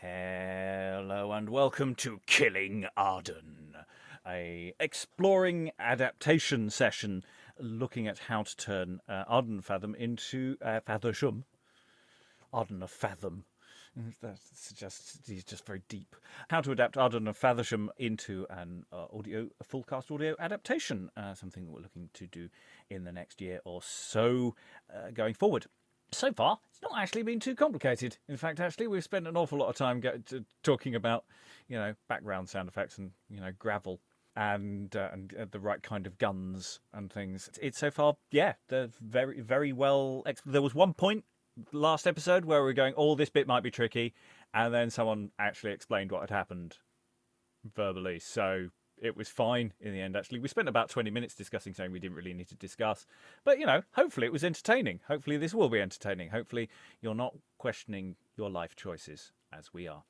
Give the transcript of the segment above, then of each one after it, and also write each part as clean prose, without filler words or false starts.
Hello and welcome to Killing Arden, a exploring adaptation session looking at how to turn Arden Fathom into Faversham. Arden of Fathom. He's just very deep. How to adapt Arden of Faversham into a full cast audio adaptation, something that we're looking to do in the next year or so going forward. So far, it's not actually been too complicated. In fact, actually, we've spent an awful lot of time talking about, background sound effects and, gravel and the right kind of guns and things. It's so far, they're very, very well. There was one point last episode where we were going, this bit might be tricky, and then someone actually explained what had happened verbally. So it was fine in the end, actually. We spent about 20 minutes discussing something we didn't really need to discuss. But, hopefully it was entertaining. Hopefully this will be entertaining. Hopefully you're not questioning your life choices, as we are.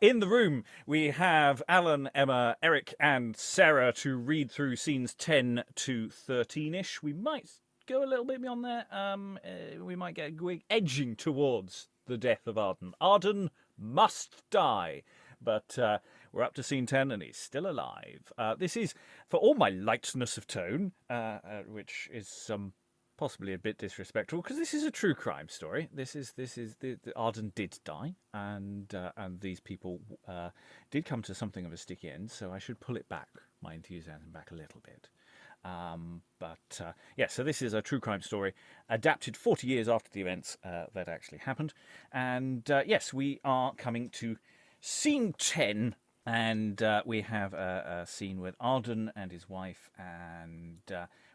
In the room, we have Alan, Emma, Eric, and Sarah to read through scenes 10 to 13-ish. We might go a little bit beyond there. We might get edging towards the death of Arden. Arden must die. But we're up to scene 10 and he's still alive. This is, for all my lightness of tone, which is possibly a bit disrespectful, because this is a true crime story. This is the Arden did die, and these people did come to something of a sticky end. So I should pull it back, my enthusiasm back a little bit. So this is a true crime story adapted 40 years after the events that actually happened. And yes, we are coming to Scene 10, and we have a scene with Arden and his wife, and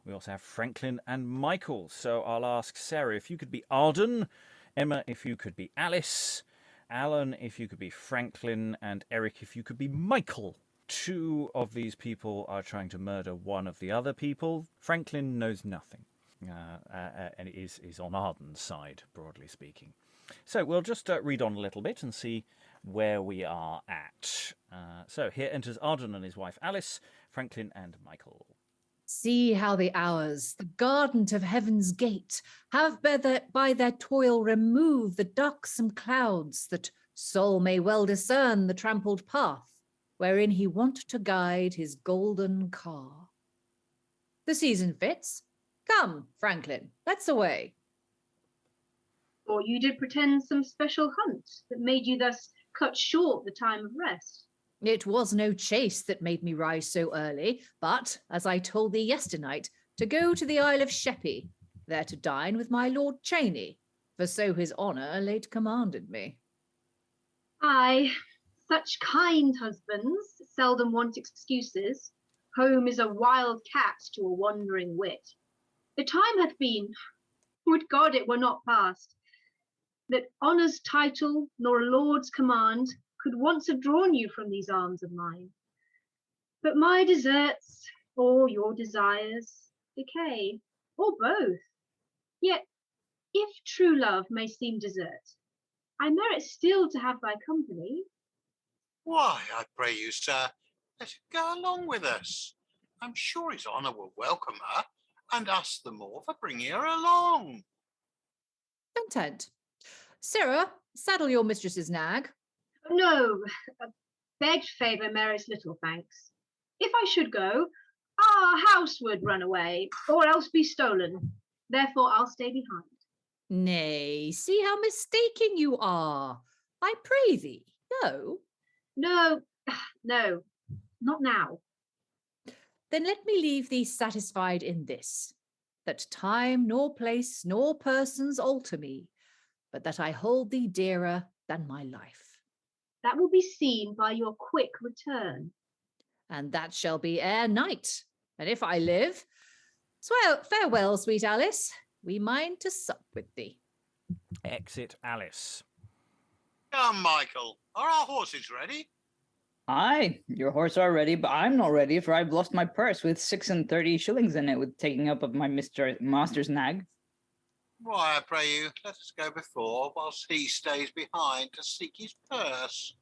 we also have Franklin and Michael. So I'll ask Sarah if you could be Arden, Emma if you could be Alice, Alan if you could be Franklin, and Eric if you could be Michael. Two of these people are trying to murder one of the other people. Franklin knows nothing, and is on Arden's side, broadly speaking. So we'll just read on a little bit and see where we are at. So here enters Arden and his wife Alice, Franklin and Michael. See how the hours, the garden of heaven's gate, have by their toil removed the darksome clouds, that soul may well discern the trampled path, wherein he wont to guide his golden car. The season fits. Come, Franklin, let's away. Or you did pretend some special hunt that made you thus cut short the time of rest. It was no chase that made me rise so early, but, as I told thee yesternight, to go to the Isle of Sheppey, there to dine with my Lord Cheney, for so his honour late commanded me. Aye, such kind husbands seldom want excuses. Home is a wild cat to a wandering wit. The time hath been, would God it were not past, that honour's title nor a lord's command could once have drawn you from these arms of mine. But my deserts, or your desires, decay, or both. Yet, if true love may seem desert, I merit still to have thy company. Why, I pray you, sir, let her go along with us. I'm sure his honour will welcome her, and us the more for bringing her along. Content. Sarah, saddle your mistress's nag. No, a begged favour merits little thanks. If I should go, our house would run away, or else be stolen. Therefore I'll stay behind. Nay, see how mistaken you are. I pray thee, no. No, not now. Then let me leave thee satisfied in this, that time nor place nor persons alter me, but that I hold thee dearer than my life. That will be seen by your quick return. And that shall be ere night. And if I live, farewell, sweet Alice. We mind to sup with thee. Exit Alice. Come, Michael, are our horses ready? Aye, your horse are ready, but I'm not ready, for I've lost my purse with 36 shillings in it, with taking up of my master's nag. Why, I pray you, let us go before, whilst he stays behind to seek his purse.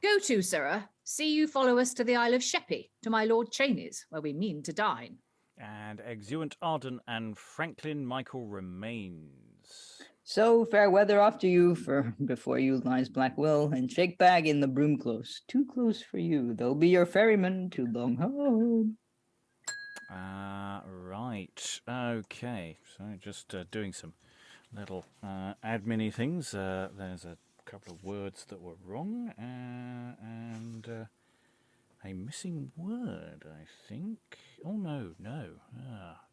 Go to, sirrah. See you follow us to the Isle of Sheppey, to my Lord Cheney's, where we mean to dine. And exeunt Arden and Franklin Michael remains. So fair weather after you, for before you lies Black Will and Shakebag in the broom close. Too close for you. They'll be your ferryman to long home. Right. Okay. So just doing some little admin-y things. There's a couple of words that were wrong, and a missing word, I think. Oh, no.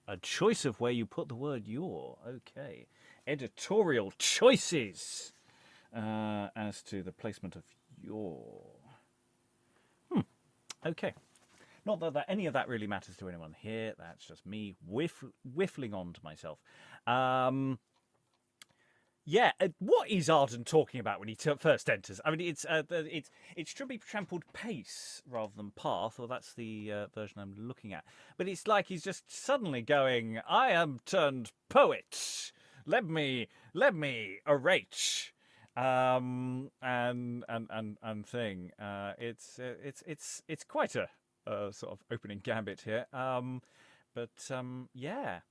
A choice of where you put the word your. Okay. Editorial choices as to the placement of your. Okay. Not that any of that really matters to anyone here. That's just me whiffling on to myself. Yeah, what is Arden talking about when he first enters? I mean, it's should be trampled pace rather than path, or that's the version I'm looking at. But it's like he's just suddenly going, "I am turned poet. Let me orate." And thing. It's quite a sort of opening gambit here. Yeah.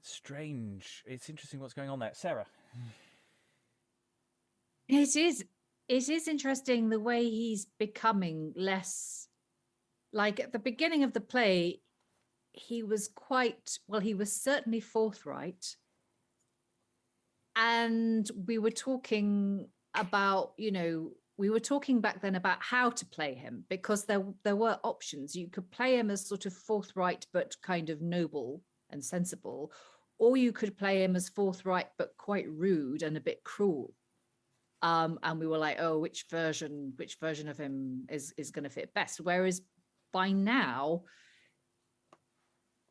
Strange. It's interesting what's going on there. Sarah. It is interesting the way he's becoming less, like at the beginning of the play, he was certainly forthright. And we were talking about, we were talking back then about how to play him, because there were options. You could play him as sort of forthright but kind of noble and sensible, or you could play him as forthright but quite rude and a bit cruel. And we were like, oh, which version of him is going to fit best? Whereas by now,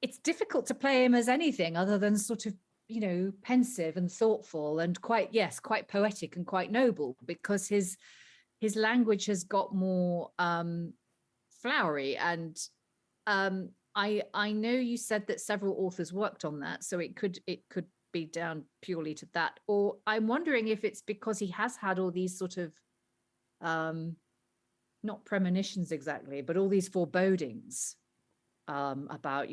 it's difficult to play him as anything other than sort of, pensive and thoughtful and quite poetic and quite noble, because his language has got more flowery. And I know you said that several authors worked on that, so it could be down purely to that. Or I'm wondering if it's because he has had all these sort of not premonitions exactly, but all these forebodings about,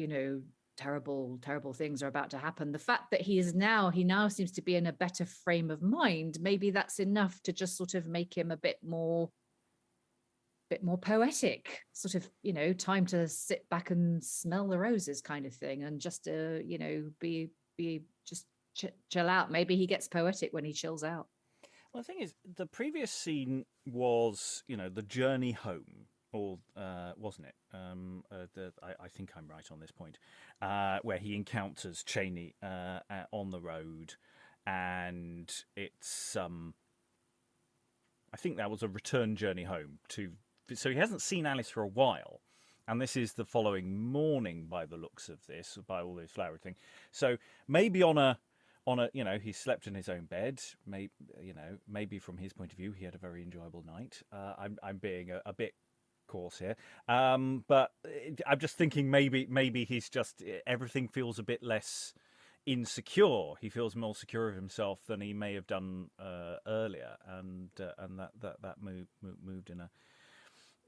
terrible things are about to happen. The fact that he now seems to be in a better frame of mind, maybe that's enough to just sort of make him a bit more poetic, sort of, time to sit back and smell the roses kind of thing, and just be just chill out. Maybe he gets poetic when he chills out. Well, the thing is, the previous scene was, the journey home, or wasn't it? I think I'm right on this point, where he encounters Cheney on the road, and it's I think that was a return journey home to. So he hasn't seen Alice for a while, and this is the following morning by the looks of this, by all this flowery thing. So maybe on a he slept in his own bed. Maybe from his point of view, he had a very enjoyable night. I'm being a bit coarse here, but I'm just thinking maybe he's just, everything feels a bit less insecure. He feels more secure of himself than he may have done earlier, and that moved in a.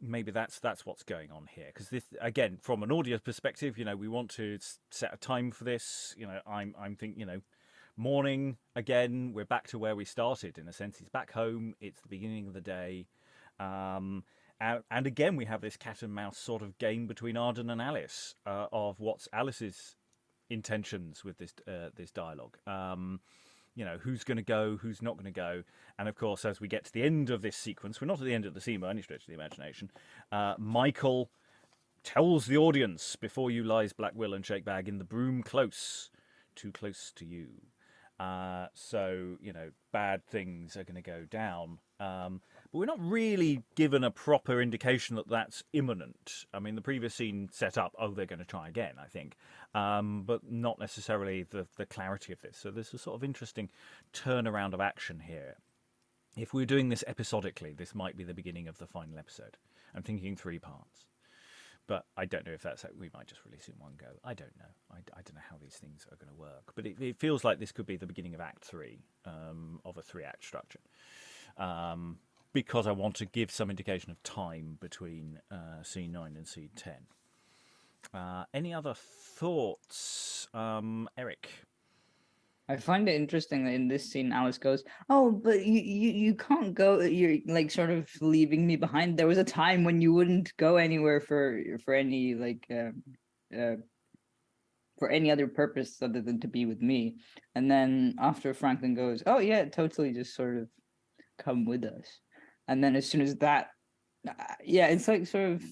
Maybe that's what's going on here, because this, again, from an audio perspective, we want to set a time for this. I'm thinking, morning again. We're back to where we started in a sense. He's back home. It's the beginning of the day, and again we have this cat and mouse sort of game between Arden and Alice of what's Alice's intentions with this dialogue. Who's going to go, who's not going to go. And of course, as we get to the end of this sequence, we're not at the end of the scene by any stretch of the imagination, Michael tells the audience, before you lies Black Will and Shakebag in the broom close, too close to you. So, bad things are going to go down. But we're not really given a proper indication that that's imminent. I mean, the previous scene set up, they're going to try again, I think. But not necessarily the clarity of this. So there's a sort of interesting turnaround of action here. If we're doing this episodically, this might be the beginning of the final episode. I'm thinking 3 parts. But I don't know if we might just release it in one go. I don't know. I don't know how these things are going to work. But it feels like this could be the beginning of Act 3 of a 3-act structure. Because I want to give some indication of time between scene 9 and scene 10. Any other thoughts, Eric? I find it interesting that in this scene, Alice goes, "Oh, but you can't go. You're like sort of leaving me behind. There was a time when you wouldn't go anywhere for any for any other purpose other than to be with me." And then after Franklin goes, "Oh yeah, totally, just sort of come with us." And then as soon as that, yeah, it's like sort of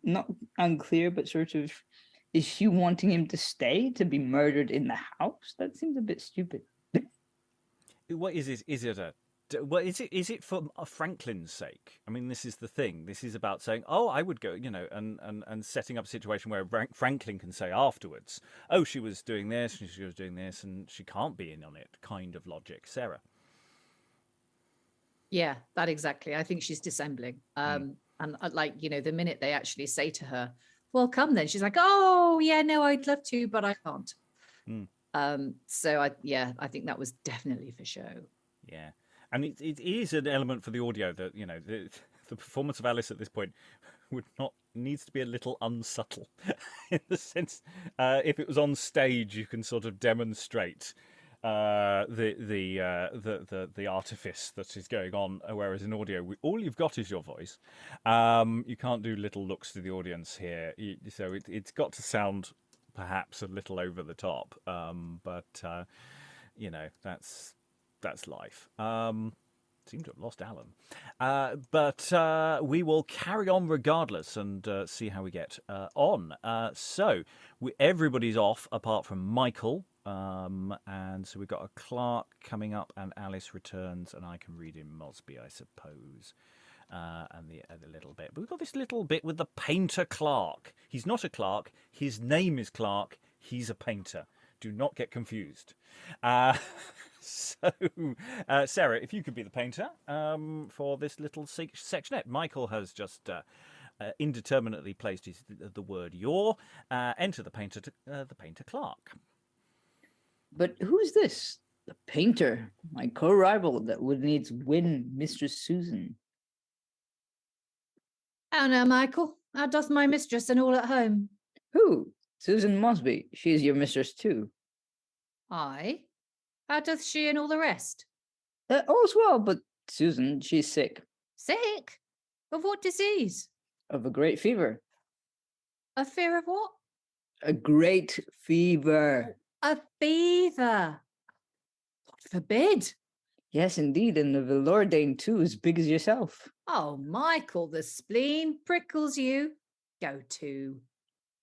not unclear, but sort of, is she wanting him to stay to be murdered in the house? That seems a bit stupid. What is it? Is it a? Well, is it for Franklin's sake? I mean, this is the thing. This is about saying, "Oh, I would go," and setting up a situation where Franklin can say afterwards, "Oh, she was doing this, and she was doing this, and she can't be in on it." Kind of logic, Sarah. Yeah, that exactly. I think she's dissembling. And the minute they actually say to her, "Well, come then," she's like, "Oh, yeah, no, I'd love to, but I can't." So I think that was definitely for show. Yeah, and it is an element for the audio that the performance of Alice at this point needs to be a little unsubtle, in the sense if it was on stage, you can sort of demonstrate the artifice that is going on, whereas in audio, all you've got is your voice. You can't do little looks to the audience here, so it's got to sound perhaps a little over the top. But that's life. Seem to have lost Alan, but we will carry on regardless and see how we get on. So everybody's off apart from Michael. And so we've got a Clark coming up, and Alice returns, and I can read in Mosby, I suppose, and the little bit. But we've got this little bit with the painter Clark. He's not a Clark. His name is Clark. He's a painter. Do not get confused. So, Sarah, if you could be the painter for this little sectionette. Michael has just indeterminately placed the word "your." Enter the painter Clark. But who's this? The painter, my co-rival that would needs win Mistress Susan. How now, Michael? How doth my mistress and all at home? Who? Susan Mosby. She is your mistress too. Aye. How doth she and all the rest? All's well, but Susan, she's sick. Sick? Of what disease? Of a great fever. A fear of what? A great fever. A fever. God forbid. Yes, indeed, and the Velordane too, as big as yourself. Oh, Michael, the spleen prickles you. Go to.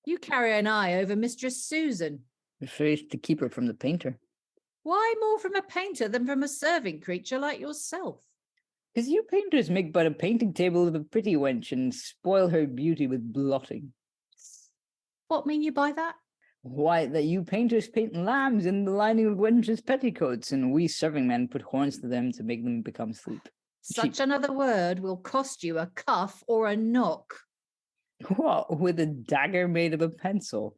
You carry an eye over Mistress Susan. Afraid to keep her from the painter. Why more from a painter than from a serving creature like yourself? Because you painters make but a painting table of a pretty wench and spoil her beauty with blotting. What mean you by that? Why, that you painters paint lambs in the lining of wenches' petticoats, and we serving men put horns to them to make them become sleep. Such another word will cost you a cuff or a knock. What, with a dagger made of a pencil?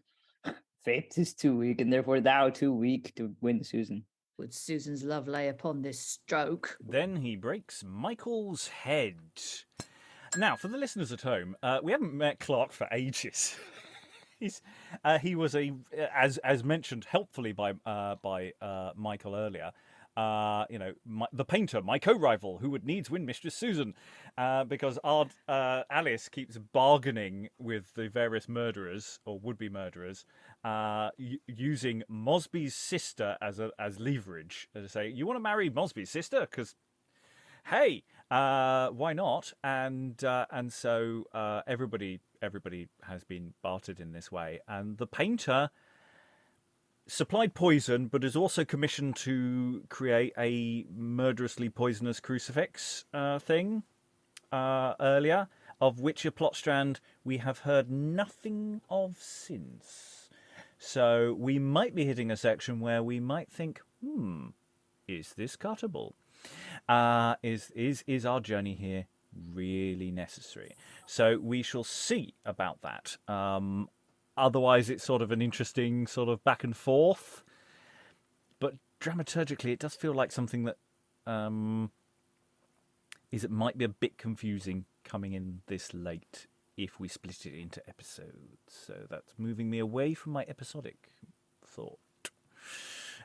Fate is too weak, and therefore thou too weak to win Susan. Would Susan's love lay upon this stroke? Then he breaks Michael's head. Now, for the listeners at home, we haven't met Clark for ages. He was as mentioned helpfully by Michael earlier. The painter, my co-rival, who would needs win Mistress Susan, because Alice keeps bargaining with the various murderers or would-be murderers, using Mosby's sister as leverage. To say, you want to marry Mosby's sister? Because, hey, why not? And so everybody has been bartered in this way, and the painter supplied poison, but is also commissioned to create a murderously poisonous crucifix thing earlier, of which a plot strand we have heard nothing of since. So we might be hitting a section where we might think, is this cuttable? Is our journey here really necessary? So we shall see about that. Otherwise, it's sort of an interesting sort of back and forth. But dramaturgically, it does feel like something that it might be a bit confusing coming in this late if we split it into episodes. So that's moving me away from my episodic thought.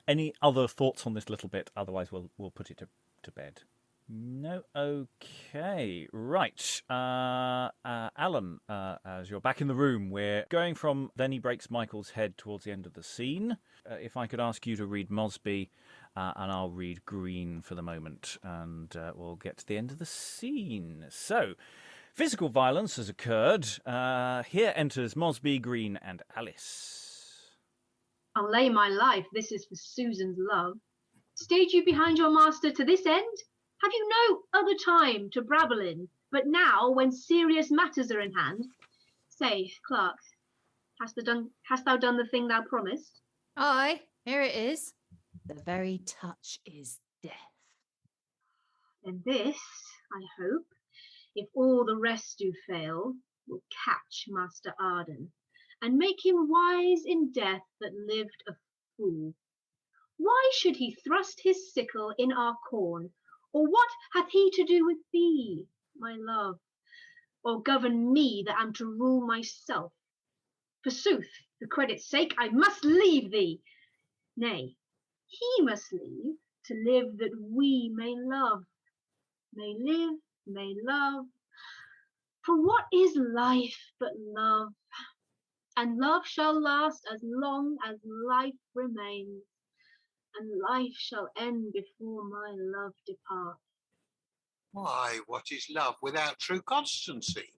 Any other thoughts on this little bit? Otherwise, we'll put it to bed. No, okay, right. Alan, as you're back in the room, we're going from then he breaks Michael's head towards the end of the scene. If I could ask you to read Mosby, and I'll read Green for the moment, and we'll get to the end of the scene. So, physical violence has occurred. Here enters Mosby, Green, and Alice. I'll lay my life, this is for Susan's love. Stayed you behind your master to this end? Have you no other time to brabble in, but now when serious matters are in hand? Say, Clark, hast thou done the thing thou promised? Aye, here it is. The very touch is death. And this, I hope, if all the rest do fail, will catch Master Arden, and make him wise in death that lived a fool. Why should he thrust his sickle in our corn? Or what hath he to do with thee, my love? Or govern me that am to rule myself? Forsooth, for credit's sake, I must leave thee. Nay, he must leave to live that we may love. May live, may love. For what is life but love? And love shall last as long as life remains. And life shall end before my love depart. Why, what is love without true constancy?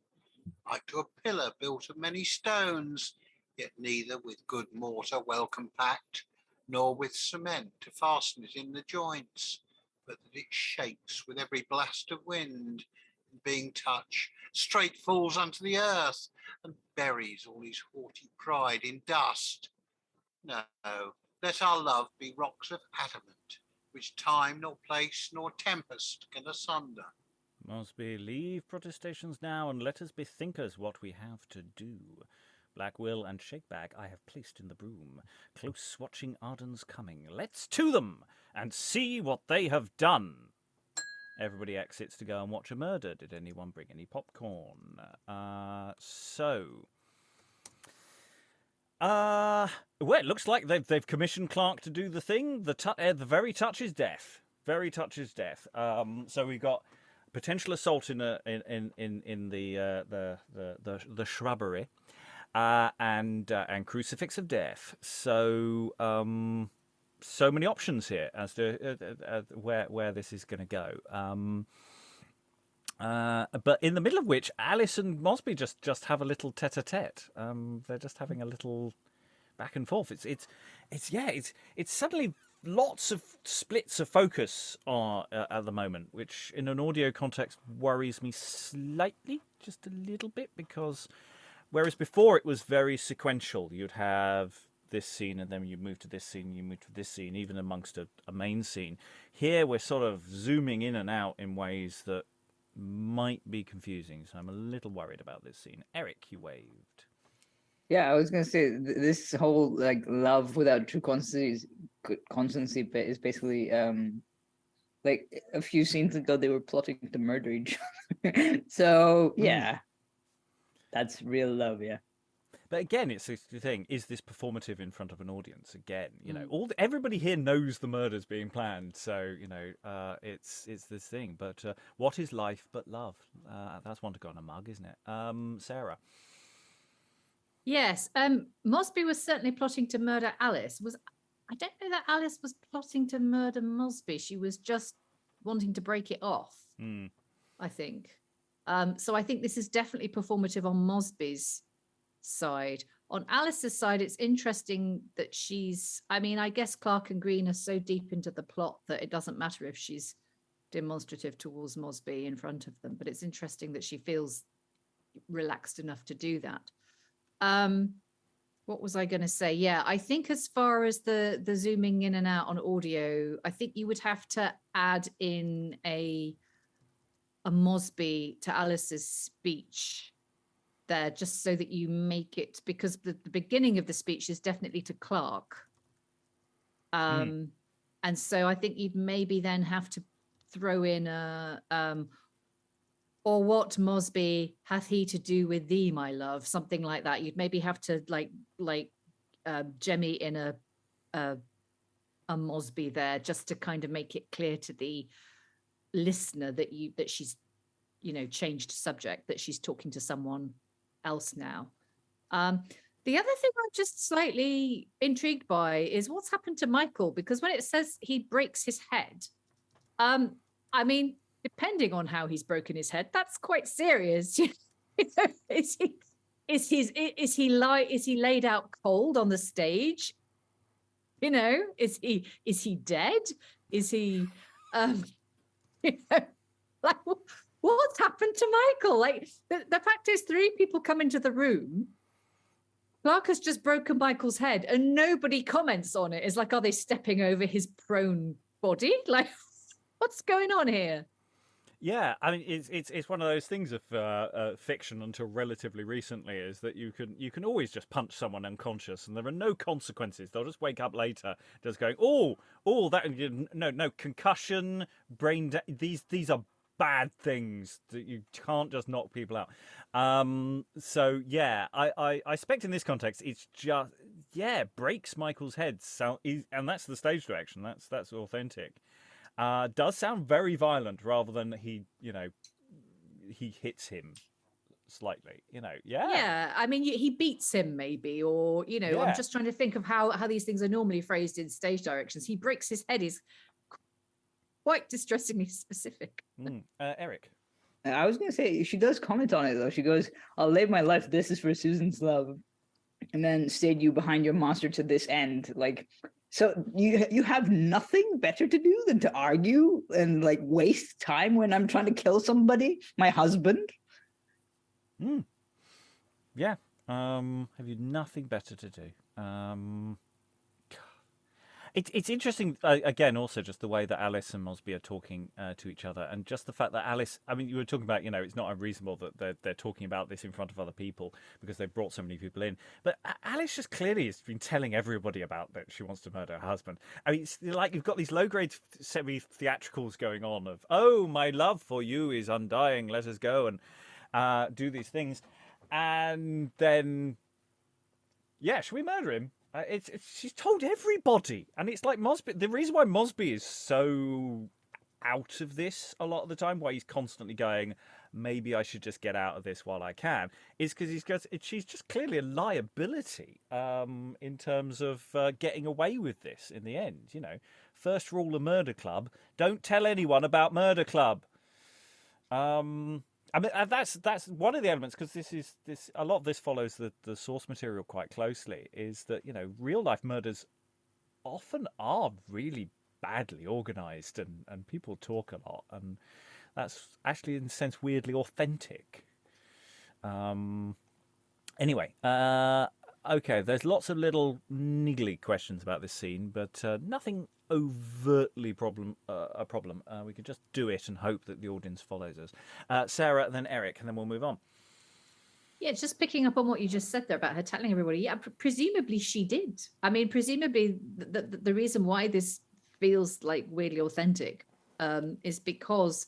Like to a pillar built of many stones, yet neither with good mortar well compact, nor with cement to fasten it in the joints, but that it shakes with every blast of wind, and being touched, straight falls unto the earth, and buries all his haughty pride in dust. No, let our love be rocks of adamant, which time nor place nor tempest can asunder. Mosby, leave protestations now, and let us bethink us what we have to do. Black Will and Shakebag I have placed in the broom, close watching Arden's coming. Let's to them, and see what they have done. Everybody exits to go and watch a murder. Did anyone bring any popcorn? Well, it looks like they've commissioned Clark to do the thing. The very touch is death. Very touch is death. So we've got potential assault in the shrubbery, and crucifix of death. So so many options here as to where this is going to go. But in the middle of which, Alice and Mosby just have a little tete-a-tete. They're just having a little back and forth. It's suddenly lots of splits of focus at the moment, which in an audio context worries me slightly, just a little bit, because whereas before it was very sequential, you'd have this scene and then you move to this scene, you move to this scene, even amongst a main scene. Here we're sort of zooming in and out in ways that might be confusing, so I'm a little worried about this scene. Eric, you waved. Yeah, I was gonna say this whole like love without true constancy bit is basically like a few scenes ago they were plotting to murder each other. So yeah, that's real love. Yeah. But again, it's the thing: is this performative in front of an audience? Again, you know, everybody here knows the murder's being planned, so you know, it's this thing. But what is life but love? That's one to go on a mug, isn't it? Sarah. Yes, Mosby was certainly plotting to murder Alice. I don't know that Alice was plotting to murder Mosby. She was just wanting to break it off, I think. So I think this is definitely performative on Mosby's side. On Alice's side, it's interesting that I guess Clark and Green are so deep into the plot that it doesn't matter if she's demonstrative towards Mosby in front of them, but it's interesting that she feels relaxed enough to do that. What was I going to say? Yeah, I think as far as the zooming in and out on audio, I think you would have to add in a Mosby to Alice's speech there, just so that you make it, because the beginning of the speech is definitely to Clark. And so I think you'd maybe then have to throw in or what, Mosby, hath he to do with thee, my love? Something like that. You'd maybe have to like Jemmy in a a Mosby there, just to kind of make it clear to the listener that she's, changed subject, that she's talking to someone else now. The other thing I'm just slightly intrigued by is what's happened to Michael, because when it says he breaks his head, I mean, depending on how he's broken his head, that's quite serious. Is he laid out cold on the stage? Is he dead? Is he like, what's happened to Michael? Like, the fact is, 3 people come into the room. Clark has just broken Michael's head and nobody comments on it. It's like, are they stepping over his prone body? Like, what's going on here? Yeah, I mean, it's one of those things of fiction until relatively recently, is that you can always just punch someone unconscious and there are no consequences. They'll just wake up later, just going, that no concussion, these are bad things that you can't just knock people out. So yeah, I expect in this context it's just breaks Michael's head. And that's the stage direction. That's authentic. Does sound very violent rather than he hits him slightly, Yeah, I mean, he beats him maybe, or, I'm just trying to think of how these things are normally phrased in stage directions. He breaks his head is quite distressingly specific. Eric? I was going to say, she does comment on it, though. She goes, I'll lay my life, this is for Susan's love. And then stayed you behind your monster to this end. Like, so you have nothing better to do than to argue and, like, waste time when I'm trying to kill somebody, my husband? Yeah. Have you nothing better to do? It's interesting, again, also just the way that Alice and Mosby are talking to each other, and just the fact that Alice, I mean, you were talking about, it's not unreasonable that they're talking about this in front of other people because they've brought so many people in. But Alice just clearly has been telling everybody about that she wants to murder her husband. I mean, it's like you've got these low-grade semi-theatricals going on of, oh, my love for you is undying, let us go and do these things. And then, should we murder him? She's told everybody, and it's like Mosby. The reason why Mosby is so out of this a lot of the time, why he's constantly going, maybe I should just get out of this while I can, is because she's just clearly a liability in terms of getting away with this in the end. First rule of Murder Club: don't tell anyone about Murder Club. I mean, that's one of the elements, because this a lot of this follows the source material quite closely, is that real life murders often are really badly organized and people talk a lot, and that's actually in a sense weirdly authentic. Anyway, okay, there's lots of little niggly questions about this scene, but nothing overtly a problem. We can just do it and hope that the audience follows us. Sarah, then Eric, and then we'll move on. Yeah, just picking up on what you just said there about her telling everybody. Yeah, presumably she did. I mean, presumably the reason why this feels like weirdly authentic is because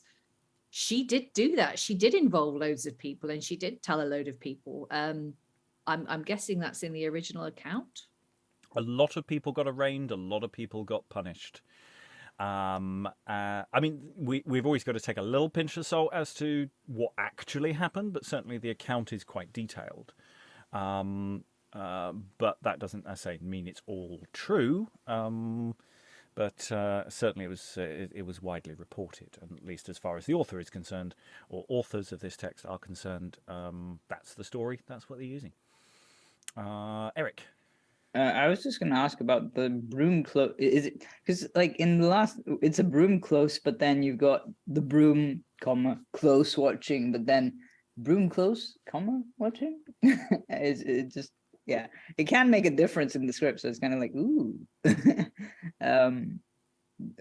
she did do that. She did involve loads of people, and she did tell a load of people. I'm guessing that's in the original account. A lot of people got arraigned. A lot of people got punished. I mean, we've always got to take a little pinch of salt as to what actually happened, but certainly the account is quite detailed. But that doesn't, as I say, mean it's all true. But certainly it was widely reported, and at least as far as the author is concerned, or authors of this text are concerned, that's the story. That's what they're using. Eric. I was just going to ask about the broom close. Is it because, like, in the last, it's a broom close, but then you've got the broom, close watching, but then broom close, watching? It just, yeah, it can make a difference in the script, so it's kind of like, ooh.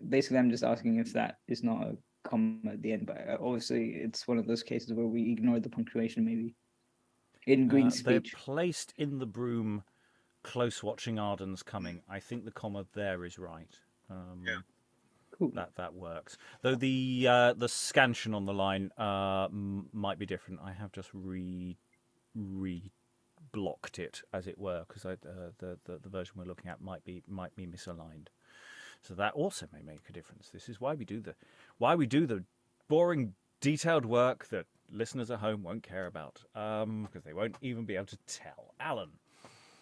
Basically, I'm just asking if that is not a comma at the end, but obviously it's one of those cases where we ignore the punctuation, maybe. In green speech. They're placed in the broom. Close watching Arden's coming. I think the comma there is right. Yeah. Cool. That works. Though the scansion on the line might be different. I have just blocked it, as it were, because the version we're looking at might be misaligned. So that also may make a difference. This is why we do the boring, detailed work that listeners at home won't care about, because they won't even be able to tell. Alan.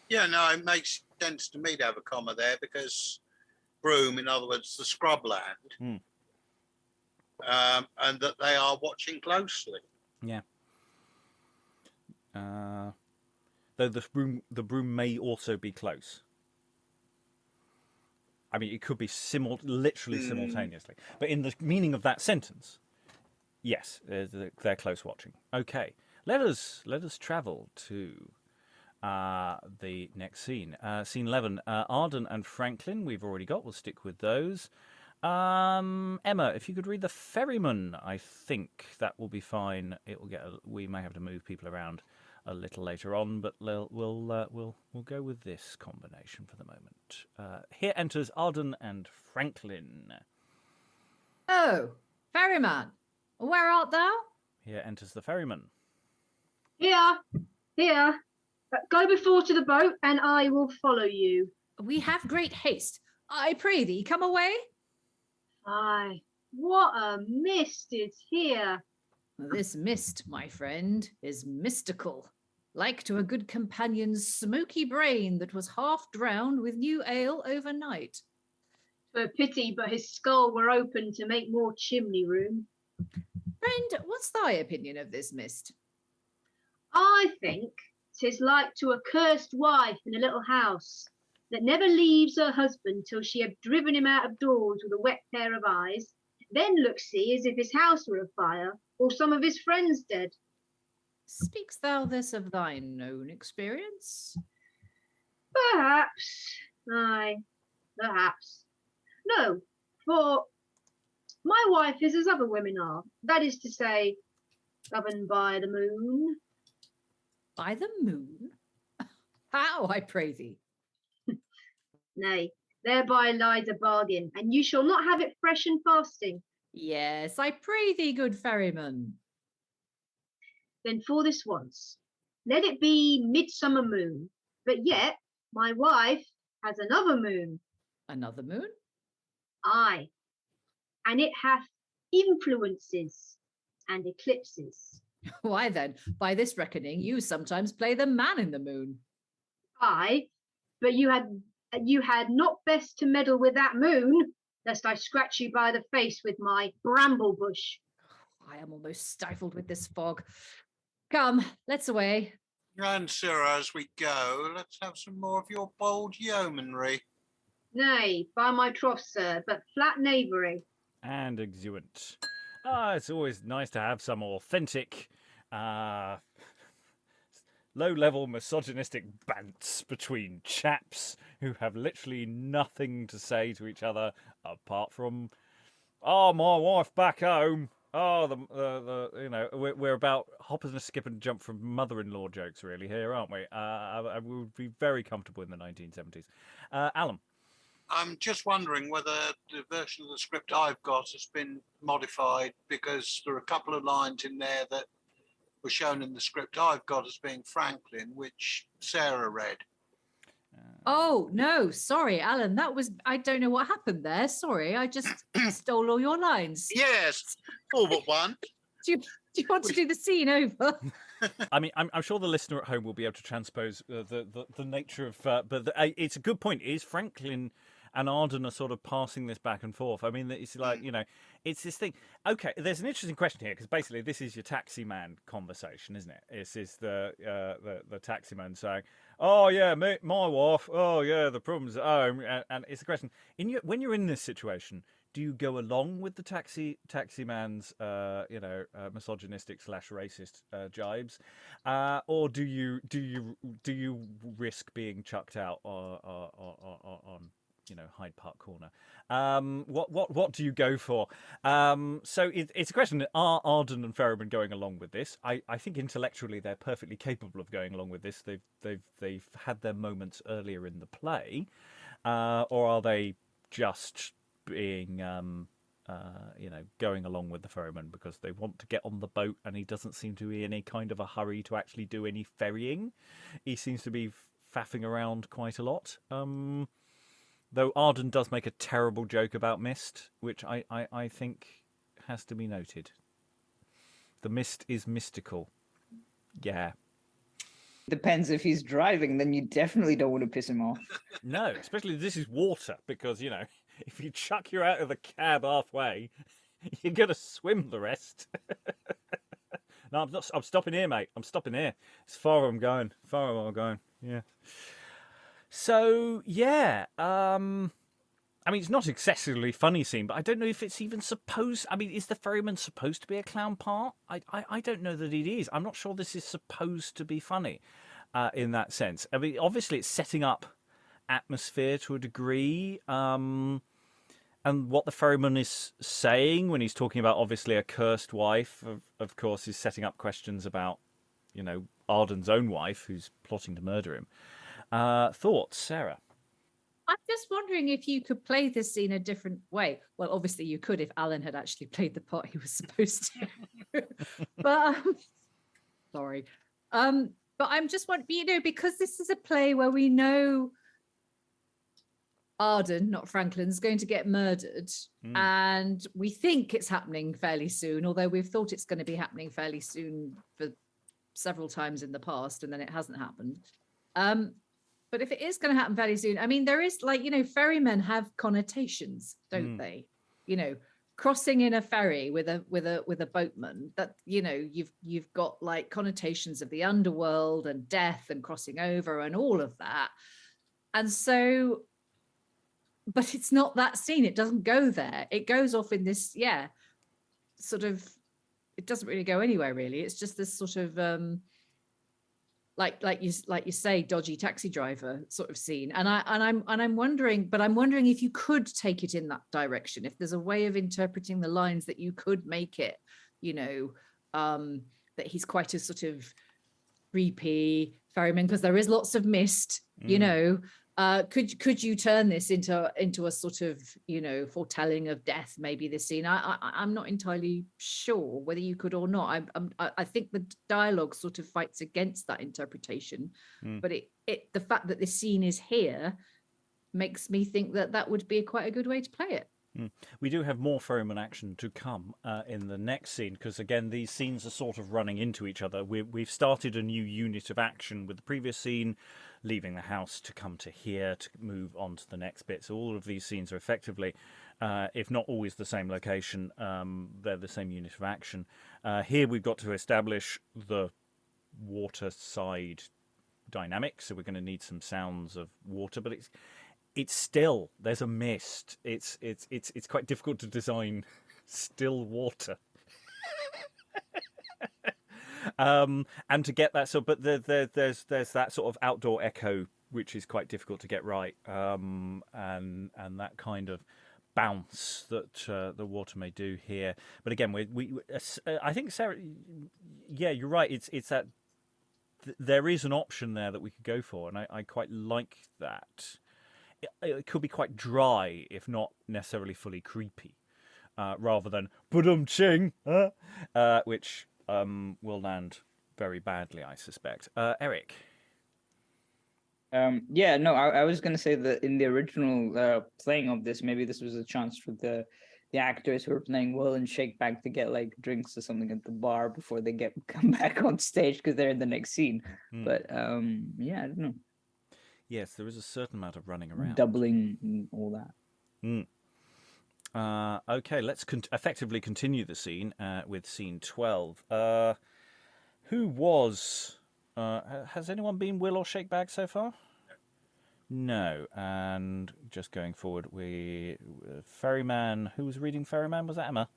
Yeah, no, it makes sense to me to have a comma there because Broom, in other words, the scrubland, and that they are watching closely. Yeah. Though the broom may also be close. I mean, it could be literally simultaneously. But in the meaning of that sentence, yes, they're close watching. Okay, let us travel to the next scene. Scene 11, Arden and Franklin, we've already got. We'll stick with those. Emma, if you could read the ferryman, I think that will be fine. It will we may have to move people around a little later on, but we'll go with this combination for the moment. Here enters Arden and Franklin. Oh, ferryman, where art thou? Here enters the ferryman. Here. Go before to the boat, and I will follow you. We have great haste. I pray thee, come away. Aye, what a mist is here. This mist, my friend, is mystical, like to a good companion's smoky brain that was half drowned with new ale overnight. 'Twere pity but his skull were open to make more chimney room. Friend, what's thy opinion of this mist? I think 'tis like to a cursed wife in a little house that never leaves her husband till she have driven him out of doors with a wet pair of eyes, then looks-see as if his house were afire or some of his friends dead. Speak'st thou this of thine own experience? Perhaps. Aye, perhaps. No, for my wife is as other women are, that is to say, governed by the moon. By the moon? How, I pray thee? Nay, thereby lies a bargain, and you shall not have it fresh and fasting. Yes, I pray thee, good ferryman. Then for this once, let it be midsummer moon, but yet my wife has another moon. Another moon? Aye, and it hath influences and eclipses. Why then, by this reckoning, you sometimes play the man in the moon. Aye, but you had not best to meddle with that moon, lest I scratch you by the face with my bramble bush. I am almost stifled with this fog. Come, let's away. And, sirrah, as we go, let's have some more of your bold yeomanry. Nay, by my troth, sir, but flat knavery. And exuent. It's always nice to have some authentic, low-level misogynistic bants between chaps who have literally nothing to say to each other apart from, "Oh, my wife back home." Oh, we're about hop and a skip and jump from mother-in-law jokes really here, aren't we? I would be very comfortable in the 1970s. Alan. I'm just wondering whether the version of the script I've got has been modified, because there are a couple of lines in there that were shown in the script I've got as being Franklin, which Sarah read. Oh, no, sorry, Alan. I don't know what happened there. Sorry, I just stole all your lines. Yes, all but one. Do you want to do the scene over? I mean, I'm sure the listener at home will be able to transpose the nature of... but it's a good point. Is Franklin and Arden are sort of passing this back and forth? I mean, it's like, it's this thing. Okay, there's an interesting question here, because basically this is your taxi man conversation, isn't it? This is the taxi man saying, "Oh yeah, my wife. Oh yeah, the problems at home." And it's a question: when you're in this situation, do you go along with the taxi man's misogynistic / racist jibes, or do you risk being chucked out on Hyde Park Corner? What do you go for? So it's a question: are Arden and Ferryman going along with this? I think intellectually they're perfectly capable of going along with this. They've had their moments earlier in the play, or are they just being going along with the ferryman because they want to get on the boat, and he doesn't seem to be in any kind of a hurry to actually do any ferrying. He seems to be faffing around quite a lot. Though Arden does make a terrible joke about mist, which I think has to be noted. The mist is mystical. Yeah. Depends if he's driving, then you definitely don't want to piss him off. No, especially this is water, because, you know, if you chuck you out of the cab halfway, you're going to swim the rest. No, I'm not. I'm stopping here, mate. I'm stopping here. As far as I'm going. Yeah. So, yeah. I mean, it's not excessively funny scene, but I don't know if it's even supposed... I mean, is the ferryman supposed to be a clown part? I don't know that it is. I'm not sure this is supposed to be funny in that sense. I mean, obviously, it's setting up atmosphere to a degree. And what the ferryman is saying when he's talking about, obviously, a cursed wife, of course, is setting up questions about, you know, Arden's own wife, who's plotting to murder him. Thoughts, Sarah? I'm just wondering if you could play this scene a different way. Well, obviously you could if Alan had actually played the part he was supposed to. But sorry. But I'm just wondering, you know, because this is a play where we know Arden, not Franklin's, going to get murdered, and we think it's happening fairly soon, although we've thought it's going to be happening fairly soon for several times in the past, and then it hasn't happened. But if it is going to happen fairly soon, I mean, there is, like, you know, ferrymen have connotations, don't they? You know, crossing in a ferry with a boatman, that, you know, you've got like connotations of the underworld and death and crossing over and all of that. And so, but it's not that scene. It doesn't go there. It goes off in this, sort of, it doesn't really go anywhere really. It's just this sort of like you say, dodgy taxi driver sort of scene. And I'm wondering if you could take it in that direction, if there's a way of interpreting the lines that you could make it, you know, that he's quite a sort of creepy ferryman, because there is lots of mist, you know. Could you turn this into a sort of, you know, foretelling of death, maybe this scene? I'm not entirely sure whether you could or not. I think the dialogue sort of fights against that interpretation, but the fact that this scene is here makes me think that would be quite a good way to play it. We do have more ferryman action to come in the next scene, because again, these scenes are sort of running into each other. We've started a new unit of action with the previous scene, leaving the house to come to here to move on to the next bit. So all of these scenes are effectively, if not always the same location, they're the same unit of action. Here we've got to establish the water side dynamic, so we're going to need some sounds of water, but it's still, there's a mist. It's quite difficult to design still water. And to get that but there's that sort of outdoor echo which is quite difficult to get right, and that kind of bounce that the water may do here. But again, we I think, Sarah, yeah, you're right. It's that there is an option there that we could go for, and I quite like that. It could be quite dry, if not necessarily fully creepy, rather than "budum-ching," which will land very badly, I suspect. Eric? I was going to say that in the original playing of this, maybe this was a chance for the actors who are playing Will and Shakebag to get like drinks or something at the bar before they come back on stage, because they're in the next scene. But I don't know. Yes, there is a certain amount of running around. Doubling and all that. Okay, let's effectively continue the scene with scene 12. Who was... has anyone been Will or Shakebag so far? No. And just going forward, Ferryman... Who was reading Ferryman? Was that Emma?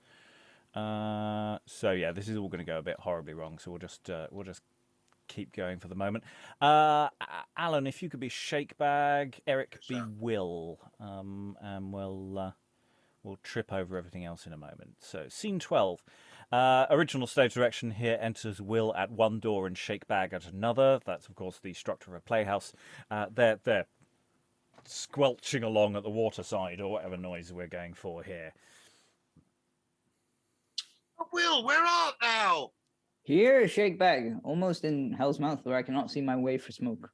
So yeah, this is all going to go a bit horribly wrong, so we'll just keep going for the moment. Alan, if you could be Shakebag, Eric be Will, and we'll trip over everything else in a moment. So, scene 12. Original stage direction here enters Will at one door and Shakebag at another. That's, of course, the structure of a playhouse. They're squelching along at the waterside, or whatever noise we're going for here. Will, where art thou? Here, Shakebag, almost in Hell's Mouth, where I cannot see my way for smoke.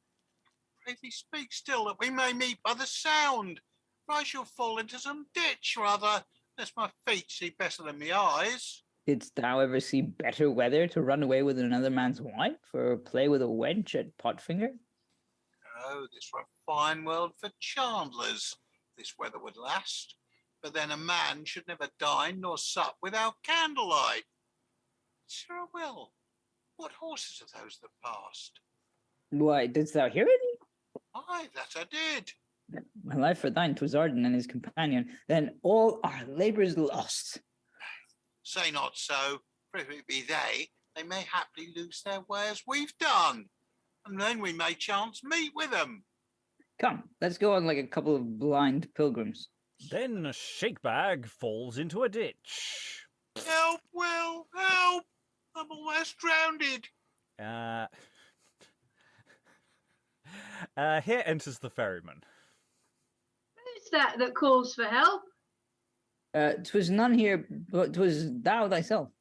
Pray thee speak still, that we may meet by the sound. I shall fall into some ditch, rather, lest my feet see better than my eyes. Didst thou ever see better weather to run away with another man's wife, or play with a wench at Potfinger? Oh, this were a fine world for chandlers, this weather would last. But then a man should never dine nor sup without candlelight. Sir Will, what horses are those that passed? Why, didst thou hear any? Aye, that I did. My life for thine, 'twas Arden and his companion. Then all our labour's lost. Say not so, for if it be they may haply lose their way as we've done, and then we may chance meet with them. Come, let's go on like a couple of blind pilgrims. Then Shakebag falls into a ditch. Help, Will, help! I'm almost drowned. Here enters the ferryman. Who's that calls for help? 'Twas none here, but 'twas thou thyself.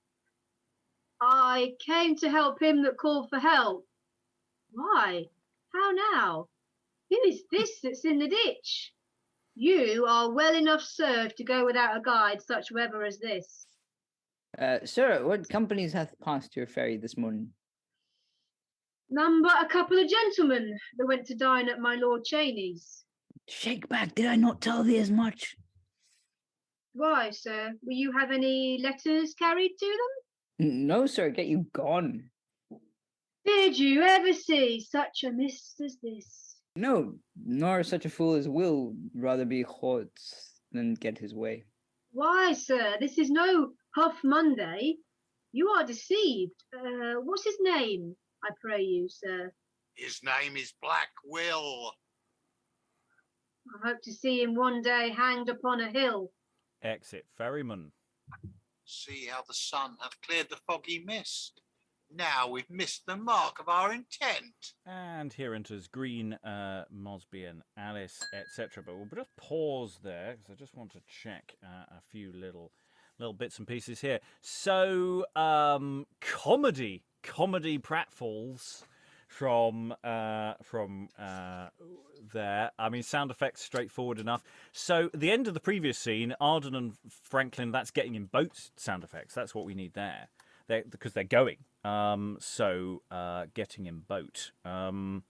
I came to help him that called for help. Why? How now? Who is this that's in the ditch? You are well enough served to go without a guide such weather as this. Sir, what companies hath passed your ferry this morning? None but a couple of gentlemen that went to dine at my Lord Cheney's. Shakebag, did I not tell thee as much? Why, sir, will you have any letters carried to them? No, sir, get you gone. Did you ever see such a mist as this? No, nor such a fool as will rather be hot than get his way. Why, sir, this is no Huff Monday. You are deceived. What's his name, I pray you, sir? His name is Black Will. I hope to see him one day hanged upon a hill. Exit ferryman. See how the sun hath cleared the foggy mist. Now we've missed the mark of our intent. And here enters Green, Mosby and Alice, etc. But we'll just pause there because I just want to check a few little bits and pieces here. So, comedy pratfalls from there. I mean, sound effects straightforward enough. So the end of the previous scene, Arden and Franklin, that's getting in boat sound effects. That's what we need there. Because they're going. Getting in boat. Because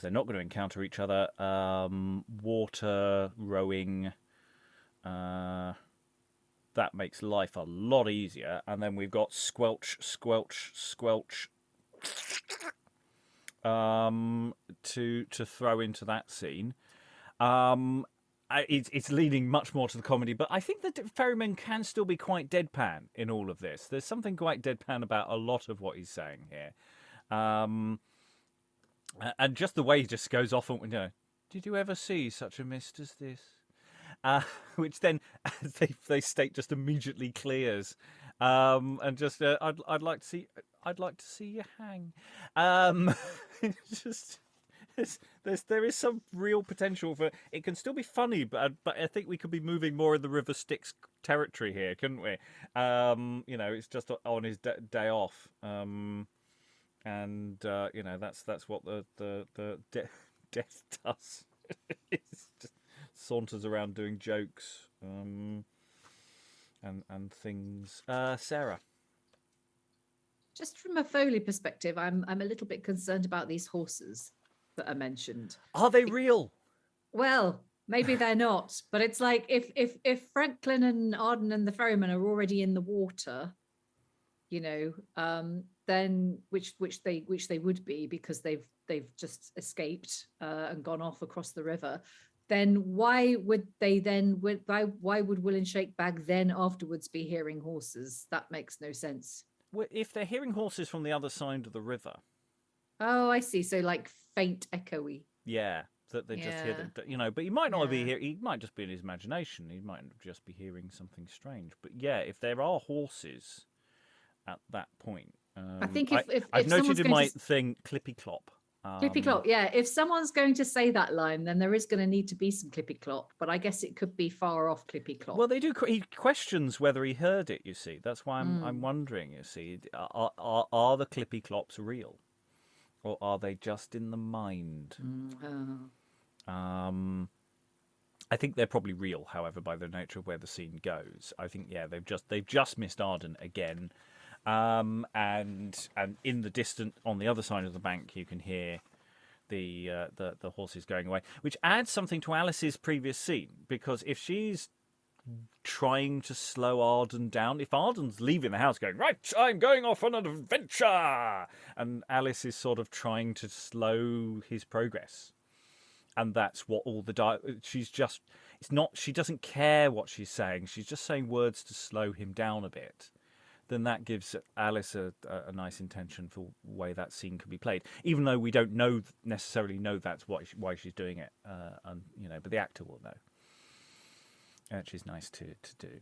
they're not going to encounter each other. Water, rowing. That makes life a lot easier. And then we've got squelch, squelch, squelch. To throw into that scene. It's leaning much more to the comedy, but I think that Ferryman can still be quite deadpan in all of this. There's something quite deadpan about a lot of what he's saying here. And just the way he just goes off and, did you ever see such a mist as this? Which then, as they state, just immediately clears. And just, I'd like to see you hang. There is some real potential for it. Can still be funny, but I think we could be moving more in the River Styx territory here, couldn't we? It's just on his day off, and that's what the death does. It just saunters around doing jokes, and things. Sarah. Just from a Foley perspective, I'm a little bit concerned about these horses that are mentioned. Are they real? Well, maybe they're not, but it's like if Franklin and Arden and the ferryman are already in the water, then which they would be because they've just escaped and gone off across the river. Then why would Will and Shakebag then afterwards be hearing horses? That makes no sense. Well, if they're hearing horses from the other side of the river. Oh, I see. So like faint, echoey. Yeah, that they just hear them. But he might not be here. He might just be in his imagination. He might just be hearing something strange. But yeah, if there are horses at that point, I think I've noted in my thing clippy clop. Clippy clop, yeah. If someone's going to say that line, then there is going to need to be some clippy clop. But I guess it could be far off clippy clop. Well, they do. He questions whether he heard it. You see, that's why I'm wondering. You see, are the clippy clops real, or are they just in the mind? I think they're probably real, however, by the nature of where the scene goes. I think, yeah, they've just missed Arden again, and in the distance on the other side of the bank, you can hear the horses going away, which adds something to Alice's previous scene, because if she's trying to slow Arden down, if Arden's leaving the house going, right, I'm going off on an adventure, and Alice is sort of trying to slow his progress. And that's what all the she doesn't care what she's saying. She's just saying words to slow him down a bit. Then that gives Alice a nice intention for the way that scene can be played, even though we don't necessarily know that's why she's doing it. And but the actor will know. Which is nice to do.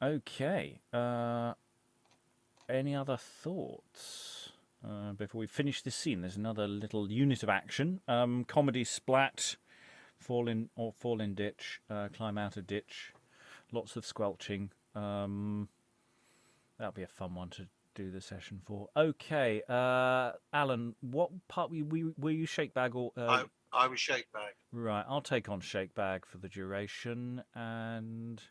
Okay. Any other thoughts? Before we finish this scene, there's another little unit of action. Comedy splat, fall in ditch, climb out of ditch, lots of squelching. That'll be a fun one to do the session for. Okay, Alan, what part were you shake bag or? I was shake bag. Right, I'll take on shake bag for the duration. And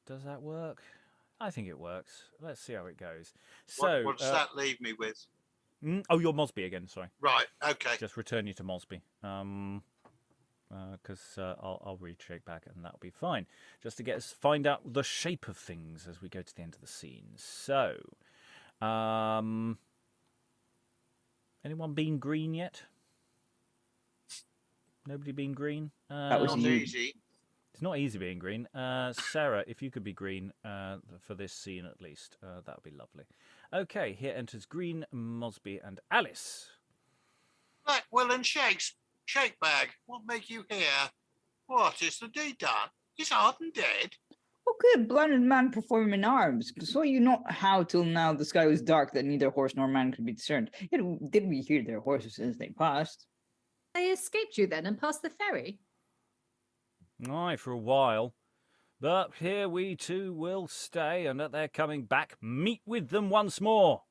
does that work? I think it works. Let's see how it goes. So, what does that leave me with? Oh, you're Mosby again. Sorry. Right. Okay. Just return you to Mosby. Because I'll read shake back and that'll be fine. Just to find out the shape of things as we go to the end of the scene. So, anyone been green yet? Nobody been green? That was Not easy. It's not easy being green. Sarah, if you could be green for this scene at least, that would be lovely. Okay, here enters Green, Mosby, and Alice. Right, Will and shake bag. What make you here? What is the deed done? Is Arden dead? Oh, good, blinded man performing in arms. Saw you not how till now the sky was dark that neither horse nor man could be discerned. Yet did we hear their horses as they passed? They escaped you then and passed the ferry? Aye, for a while. But here we too will stay, and at their coming back, meet with them once more.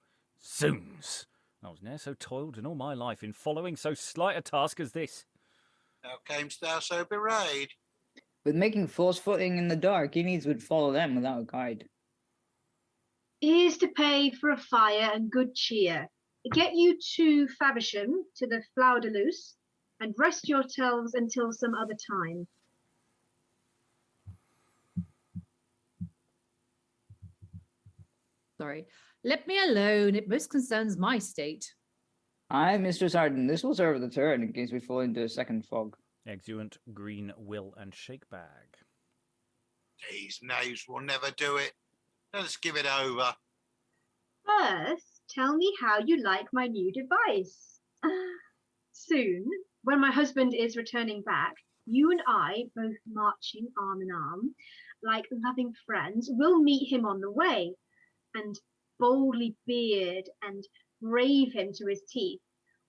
Zoons! I was ne'er so toiled in all my life in following so slight a task as this. How camest thou so bewrayed? With making false footing in the dark, he needs would follow them without a guide. Here's to pay for a fire and good cheer. Get you to Faversham, to the Flower de Luce, and rest yourselves until some other time. Sorry. Let me alone. It most concerns my state. Aye, Mistress Arden, this will serve the turn in case we fall into a second fog. Exeunt, Green, Will, and Shake Bag. These knaves will never do it. Let us give it over. First, tell me how you like my new device. Soon, when my husband is returning back, you and I, both marching arm in arm, like loving friends, will meet him on the way, and boldly beard and brave him to his teeth.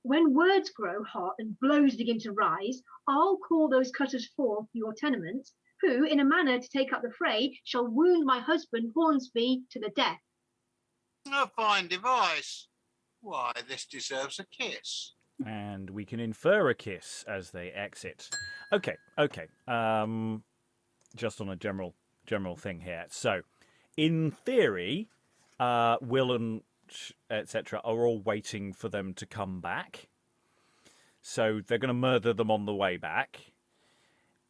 When words grow hot and blows begin to rise, I'll call those cutters forth your tenement, who, in a manner to take up the fray, shall wound my husband Hornsby to the death. A fine device. Why, this deserves a kiss. And we can infer a kiss as they exit. Okay. Just on a general thing here. So, in theory, Will and etc. are all waiting for them to come back. So they're going to murder them on the way back.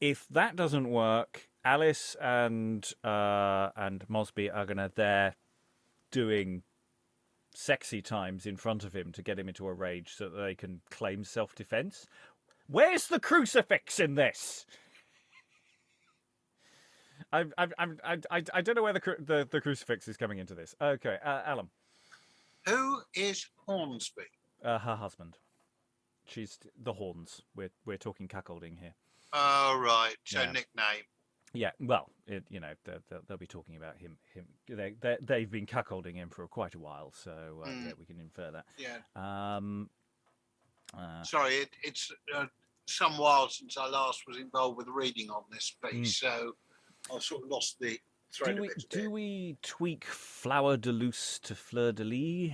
If that doesn't work, Alice and Mosby are going to there doing sexy times in front of him to get him into a rage so that they can claim self-defense. Where's the crucifix in this? I don't know where the crucifix is coming into this. Okay, Alan. Who is Hornsby? Her husband. She's the Horns. We're talking cuckolding here. Oh, right. So Yeah. nickname. Yeah, well, they'll be talking about him. They've been cuckolding him for quite a while, so yeah, we can infer that. Yeah. Uh, Sorry, it's some while since I last was involved with reading on this piece, so I sort of lost the thread of it. do we tweak Flower de Luce to Fleur de Lis?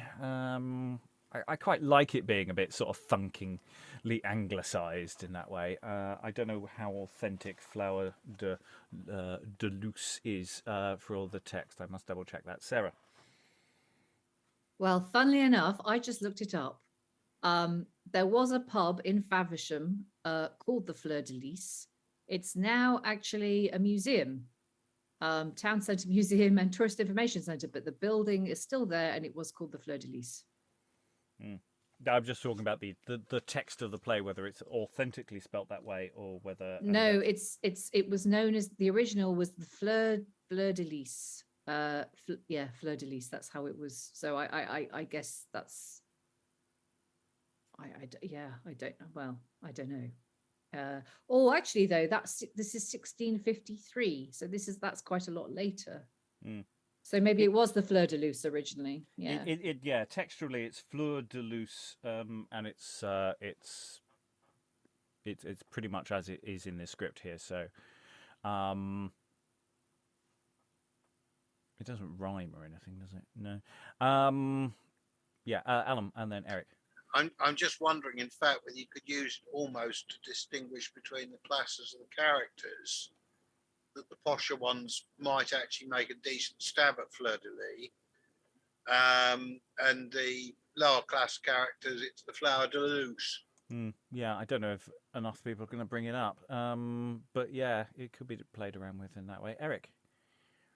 I quite like it being a bit sort of funkingly anglicised in that way. I don't know how authentic Flower de Luce is for all the text. I must double check that. Sarah. Well, funnily enough, I just looked it up. There was a pub in Faversham called the Fleur de Lis. It's now actually a museum, town centre museum and tourist information centre, but the building is still there, and it was called the Fleur de Lis. I'm just talking about the text of the play, whether it's authentically spelt that way or whether No, it was known as, the original was the Fleur de Lis. Fleur de Lis. That's how it was. So I guess that's. I don't know. Well, I don't know. Actually, though, this is 1653. So that's quite a lot later. So maybe it was the Fleur de Luce originally. Yeah. Textually, it's Fleur de Luce, and it's pretty much as it is in this script here. So, it doesn't rhyme or anything, does it? No. Alan, and then Eric. I'm just wondering, in fact, whether you could use it almost to distinguish between the classes of the characters, that the posher ones might actually make a decent stab at Fleur de Lis, and the lower class characters, it's the Flower de Luce. Yeah, I don't know if enough people are going to bring it up, but yeah, it could be played around with in that way. Eric?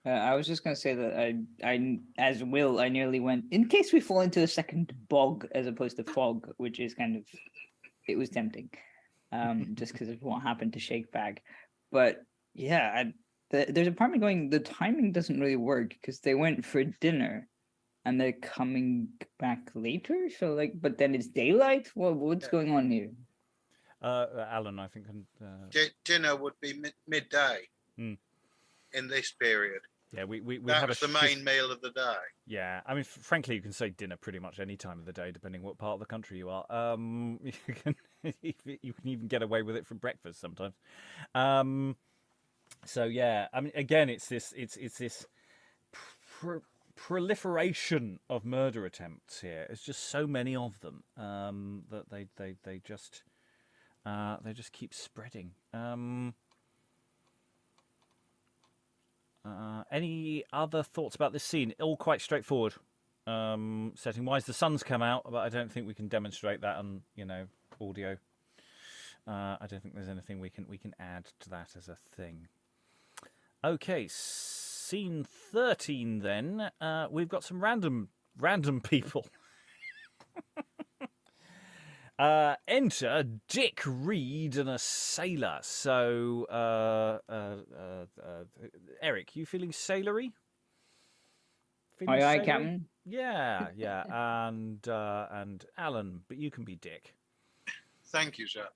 I was just going to say that I, as Will, I nearly went, in case we fall into a second bog as opposed to fog, which is kind of, it was tempting, just because of what happened to Shakebag. But yeah, there's a part of me going, the timing doesn't really work because they went for dinner and they're coming back later. So but then it's daylight. What's going on here? Alan, I think. Dinner would be midday in this period. Yeah, we that have was the main meal of the day. Yeah, I mean, frankly, you can say dinner pretty much any time of the day, depending what part of the country you are. You can even get away with it for breakfast sometimes. So yeah, I mean, again, it's this proliferation of murder attempts here. It's just so many of them that they just keep spreading. Any other thoughts about this scene? All quite straightforward, setting wise. The sun's come out, but I don't think we can demonstrate that on audio. I don't think there's anything we can add to that as a thing. Okay, scene 13 then. We've got some random people. Enter Dick Reed and a sailor. So, Eric, you feeling sailory? Aye, Captain. Yeah, and Alan, but you can be Dick. Thank you, sir.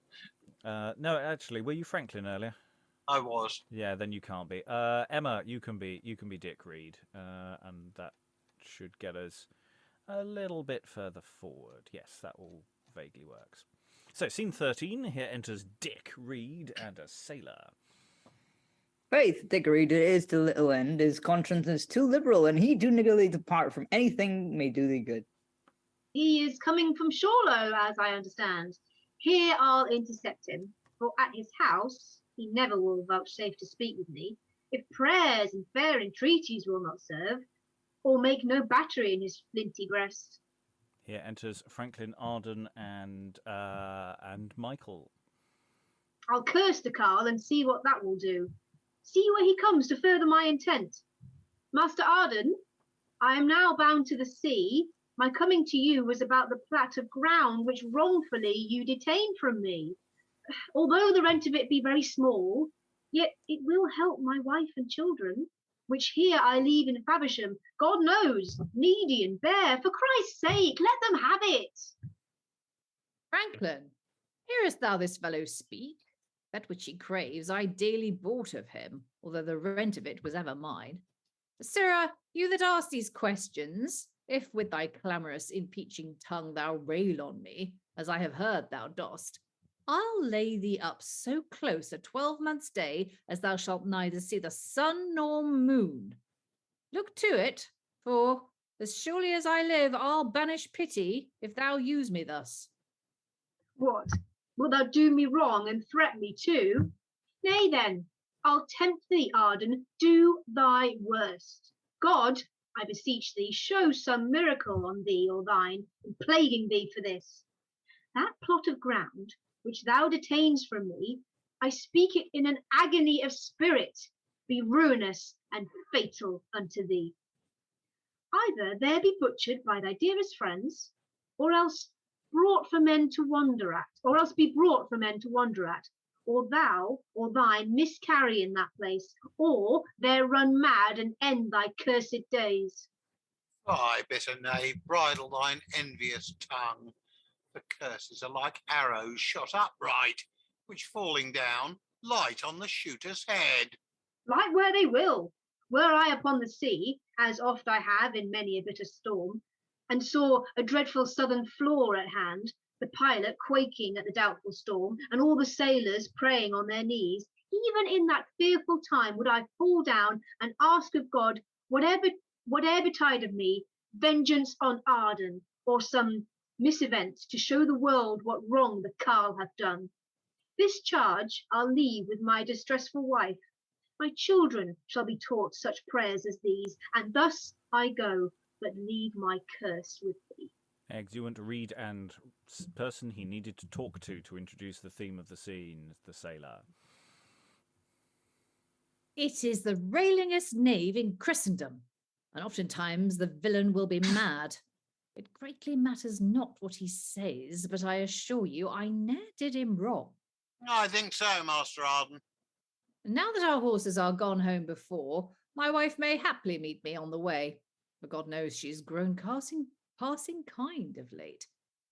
No, actually, were you Franklin earlier? I was. Yeah, then you can't be. Emma, you can be Dick Reed, and that should get us a little bit further forward. Yes, that all vaguely works. So, scene 13, here enters Dick Reed and a sailor. Faith, Dick Reed is to little end, his conscience is too liberal, and he do niggardly depart from anything may do thee good. He is coming from Shawlow, as I understand. Here I'll intercept him, for at his house he never will vouchsafe to speak with me, if prayers and fair entreaties will not serve, or make no battery in his flinty breast. Here enters Franklin, Arden, and Michael. I'll curse the carl and see what that will do. See where he comes to further my intent. Master Arden, I am now bound to the sea. My coming to you was about the plat of ground which wrongfully you detained from me. Although the rent of it be very small, yet it will help my wife and children, which here I leave in Faversham, God knows, needy and bare. For Christ's sake, let them have it. Franklin, hearest thou this fellow speak? That which he craves I daily bought of him, although the rent of it was ever mine. Sirrah, you that ask these questions, if with thy clamorous impeaching tongue thou rail on me, as I have heard thou dost, I'll lay thee up so close a 12 months' day as thou shalt neither see the sun nor moon. Look to it, for As surely as I live, I'll banish pity if thou use me thus. What? Wilt thou do me wrong and threat me too? Nay then, I'll tempt thee, Arden, do thy worst. God, I beseech thee, show some miracle on thee or thine, in plaguing thee for this. That plot of ground, which thou detains from me, I speak it in an agony of spirit, be ruinous and fatal unto thee. Either there be butchered by thy dearest friends, or else brought for men to wonder at, or else be brought for men to wonder at, or thou or thine miscarry in that place, or there run mad and end thy cursed days. Fie, bitter knave, bridle thine envious tongue. The curses are like arrows shot upright, which falling down, light on the shooter's head. Light where they will. Were I upon the sea, as oft I have in many a bitter storm, and saw a dreadful southern flaw at hand, the pilot quaking at the doubtful storm, and all the sailors praying on their knees, even in that fearful time would I fall down and ask of God, whatever betide of me, vengeance on Arden, or some misevent to show the world what wrong the carle hath done. This charge I'll leave with my distressful wife. My children shall be taught such prayers as these, and thus I go, but leave my curse with thee. Eggs, you want to read and person he needed to talk to introduce the theme of the scene, the sailor. It is the railingest knave in Christendom, and oftentimes the villain will be mad. It greatly matters not what he says, but I assure you I ne'er did him wrong. I think so, Master Arden. Now that our horses are gone home before, my wife may happily meet me on the way. For God knows she's grown passing kind of late,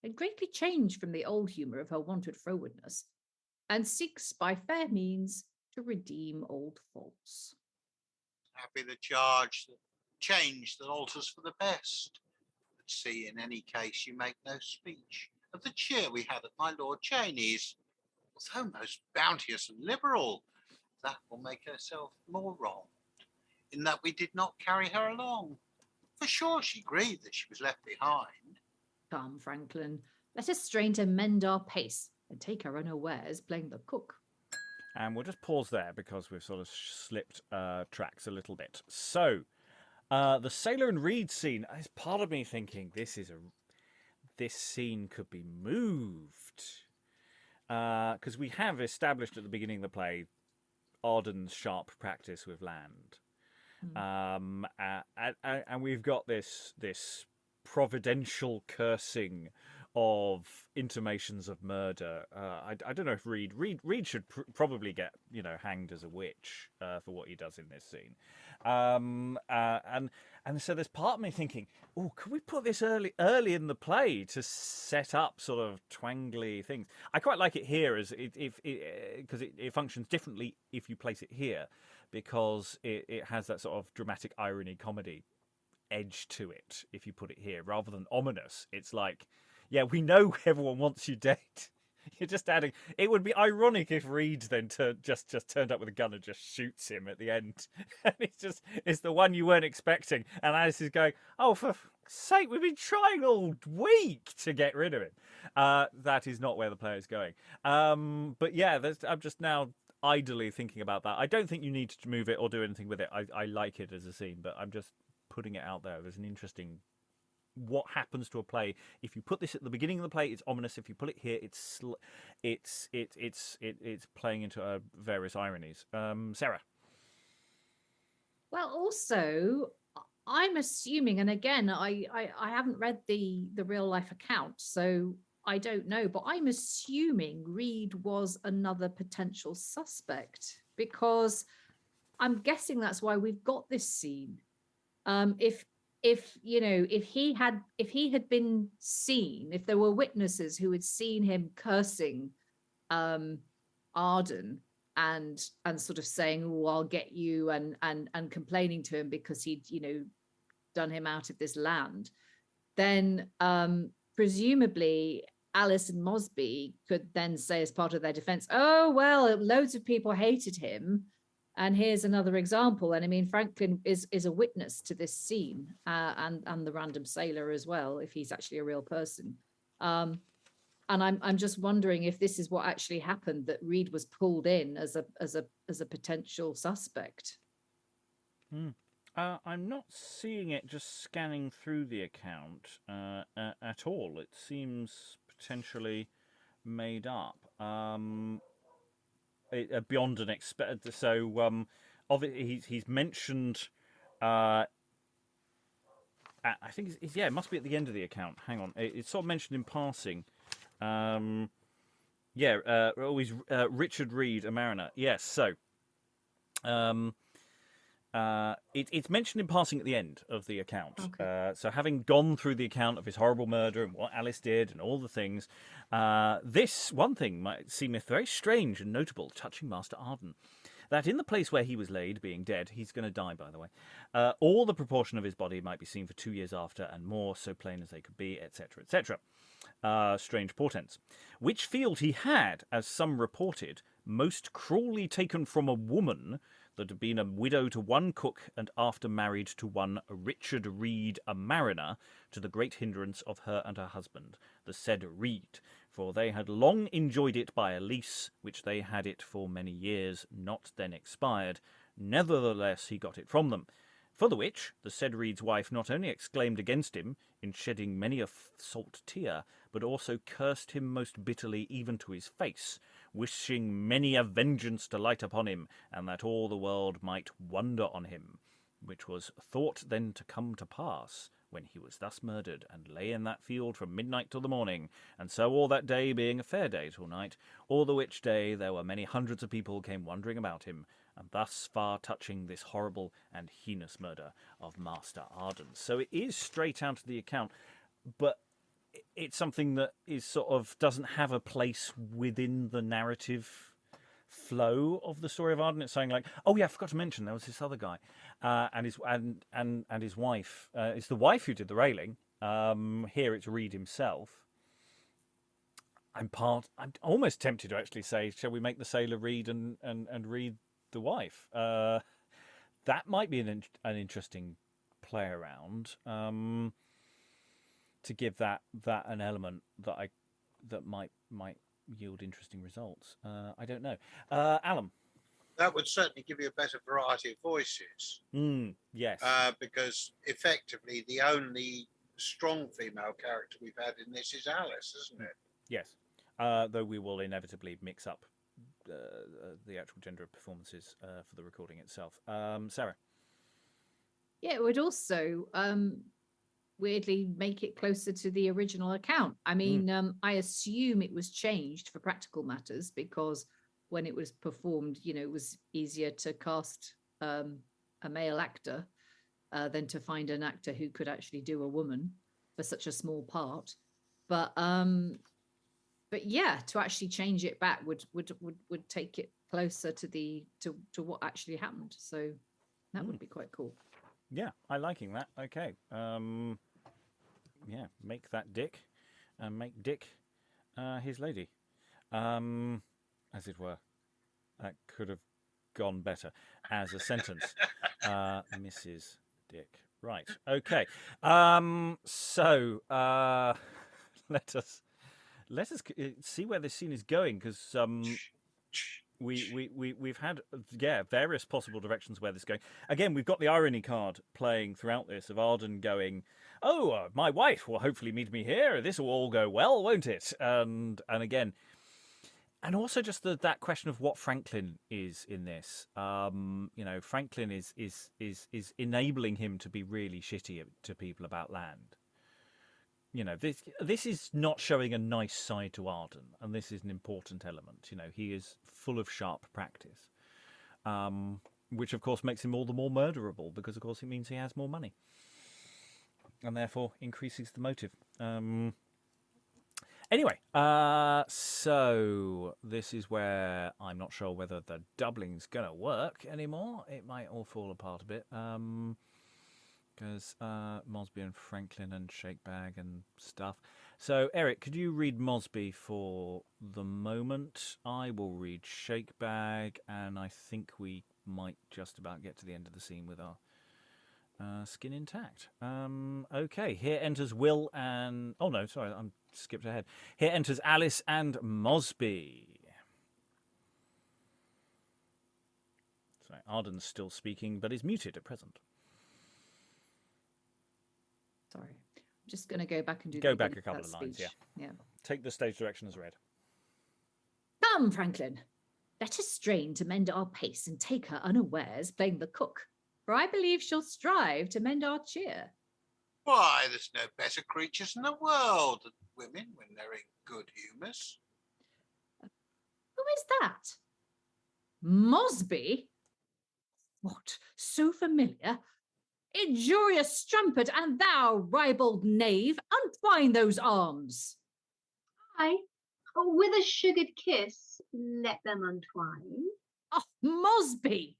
and greatly changed from the old humour of her wonted frowardness, and seeks by fair means to redeem old faults. Happy the change that alters for the best. But see, in any case, you make no speech of the cheer we had at my Lord Cheney's. Although most bounteous and liberal, that will make herself more wronged, in that we did not carry her along. For sure she grieved that she was left behind. Come, Franklin, let us strain to mend our pace and take her unawares playing the cook. And we'll just pause there because we've sort of slipped tracks a little bit. So, the Sailor and Reed scene, is part of me thinking this scene could be moved. Because we have established at the beginning of the play Arden's sharp practice with land. And we've got this providential cursing of intimations of murder. I don't know if Reed should probably get hanged as a witch for what he does in this scene. And so there's part of me thinking, oh, could we put this early in the play to set up sort of twangly things? I quite like it here as because it functions differently if you place it here, because it has that sort of dramatic irony comedy edge to it if you put it here rather than ominous. It's like, yeah, we know everyone wants you dead. You're just adding. It would be ironic if Reed then just turned up with a gun and just shoots him at the end. And it's the one you weren't expecting. And Alice is going, oh, for sake, we've been trying all week to get rid of him. That is not where the play is going. But yeah, I'm just now idly thinking about that. I don't think you need to move it or do anything with it. I like it as a scene, but I'm just putting it out there. There's an interesting. What happens to a play if you put this at the beginning of the play? It's ominous. If you put it here, it's playing into various ironies. Sarah. Well, also, I'm assuming, and again, I haven't read the real life account, so I don't know, but I'm assuming Reed was another potential suspect, because I'm guessing that's why we've got this scene. If he had been seen, if there were witnesses who had seen him cursing Arden and sort of saying, "Oh, I'll get you," and complaining to him because he'd done him out of this land, then presumably Alice and Mosby could then say as part of their defense, "Oh well, loads of people hated him, And here's another example. And I mean, Franklin is a witness to this scene, and the random sailor as well, if he's actually a real person. And I'm just wondering if this is what actually happened, that Reed was pulled in as a potential suspect. I'm not seeing it just scanning through the account at all. It seems potentially made up. Beyond an expect. So, he's mentioned. I think it must be at the end of the account. Hang on, it's sort of mentioned in passing. Always Richard Reed, a mariner. Yes, so. It's mentioned in passing at the end of the account. Okay. So having gone through the account of his horrible murder and what Alice did and all the things, this one thing might seem very strange and notable, touching Master Arden. That in the place where he was laid, being dead, he's going to die, by the way, all the proportion of his body might be seen for 2 years after, and more, so plain as they could be, etc., etc. Strange portents. Which field he had, as some reported, most cruelly taken from a woman that had been a widow to one cook and after married to one Richard Reed, a mariner, to the great hindrance of her and her husband, the said Reed, for they had long enjoyed it by a lease, which they had it for many years, not then expired. Nevertheless he got it from them. For the which, the said Reed's wife not only exclaimed against him, in shedding many a salt tear, but also cursed him most bitterly even to his face, wishing many a vengeance to light upon him, and that all the world might wonder on him, which was thought then to come to pass, when he was thus murdered, and lay in that field from midnight till the morning, and so all that day being a fair day till night, all the which day there were many hundreds of people came wandering about him, and thus far touching this horrible and heinous murder of Master Arden. So it is straight out of the account, but it's something that is sort of doesn't have a place within the narrative flow of the story of Arden. It's saying like, oh yeah, I forgot to mention there was this other guy, and his wife. It's the wife who did the railing. Here it's Reed himself. I'm almost tempted to actually say, shall we make the sailor Reed and Reed the wife? That might be an interesting play around. To give that an element that might yield interesting results. I don't know. Alan. That would certainly give you a better variety of voices. Yes. Because effectively the only strong female character we've had in this is Alice, isn't it? Yes. Though we will inevitably mix up the actual gender of performances for the recording itself. Sarah. Yeah, it would also weirdly make it closer to the original account. I mean, I assume it was changed for practical matters because when it was performed, it was easier to cast a male actor than to find an actor who could actually do a woman for such a small part. But yeah, to actually change it back would take it closer to what actually happened. So that would be quite cool. Yeah, I liking that. Okay. Yeah, make that Dick, and make Dick his lady, as it were. That could have gone better as a sentence. Mrs. Dick. Right. Okay. So let us see where this scene is going, because we've had various possible directions where this is going. Again, we've got the irony card playing throughout this of Arden going, "Oh, my wife will hopefully meet me here. This will all go well, won't it?" And again, and also just that question of what Franklin is in this. Franklin is enabling him to be really shitty to people about land. This is not showing a nice side to Arden, and this is an important element. He is full of sharp practice, which of course makes him all the more murderable, because of course it means he has more money, and therefore increases the motive. Anyway, so this is where I'm not sure whether the doubling's going to work anymore. It might all fall apart a bit. Because Mosby and Franklin and Shakebag and stuff. So, Eric, could you read Mosby for the moment? I will read Shakebag, and I think we might just about get to the end of the scene with our skin intact. Okay, here enters Will and... Oh, no, sorry, I'm skipped ahead. Here enters Alice and Mosby. Sorry, Arden's still speaking, but is muted at present. Sorry. I'm just going to go back and do Go the back beginning a couple that of lines, speech. Yeah. Take the stage direction as read. Come, Franklin. Let us strain to mend our pace and take her unawares playing the cook, for I believe she'll strive to mend our cheer. Why, there's no better creatures in the world than women when they're in good humours. Who is that? Mosby? What, so familiar? Injurious strumpet, and thou, ribald knave, untwine those arms. Aye, with a sugared kiss, let them untwine. Oh, Mosby!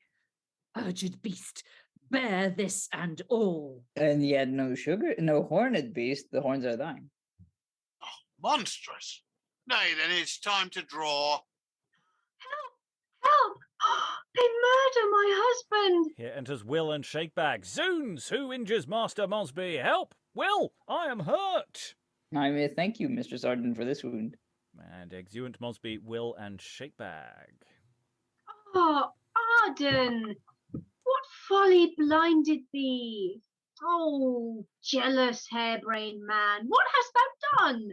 Urged beast, bear this and all. And yet no sugar, no horned beast, the horns are thine. Oh, monstrous. Nay, then it's time to draw. Help! They murder my husband! Here enters Will and Shakebag. Zoons! Who injures Master Mosby? Help! Will! I am hurt! I may thank you, Mistress Arden, for this wound. And exeunt Mosby, Will, and Shakebag. Oh, Arden! What folly blinded thee? Oh, jealous harebrained man, what hast thou done?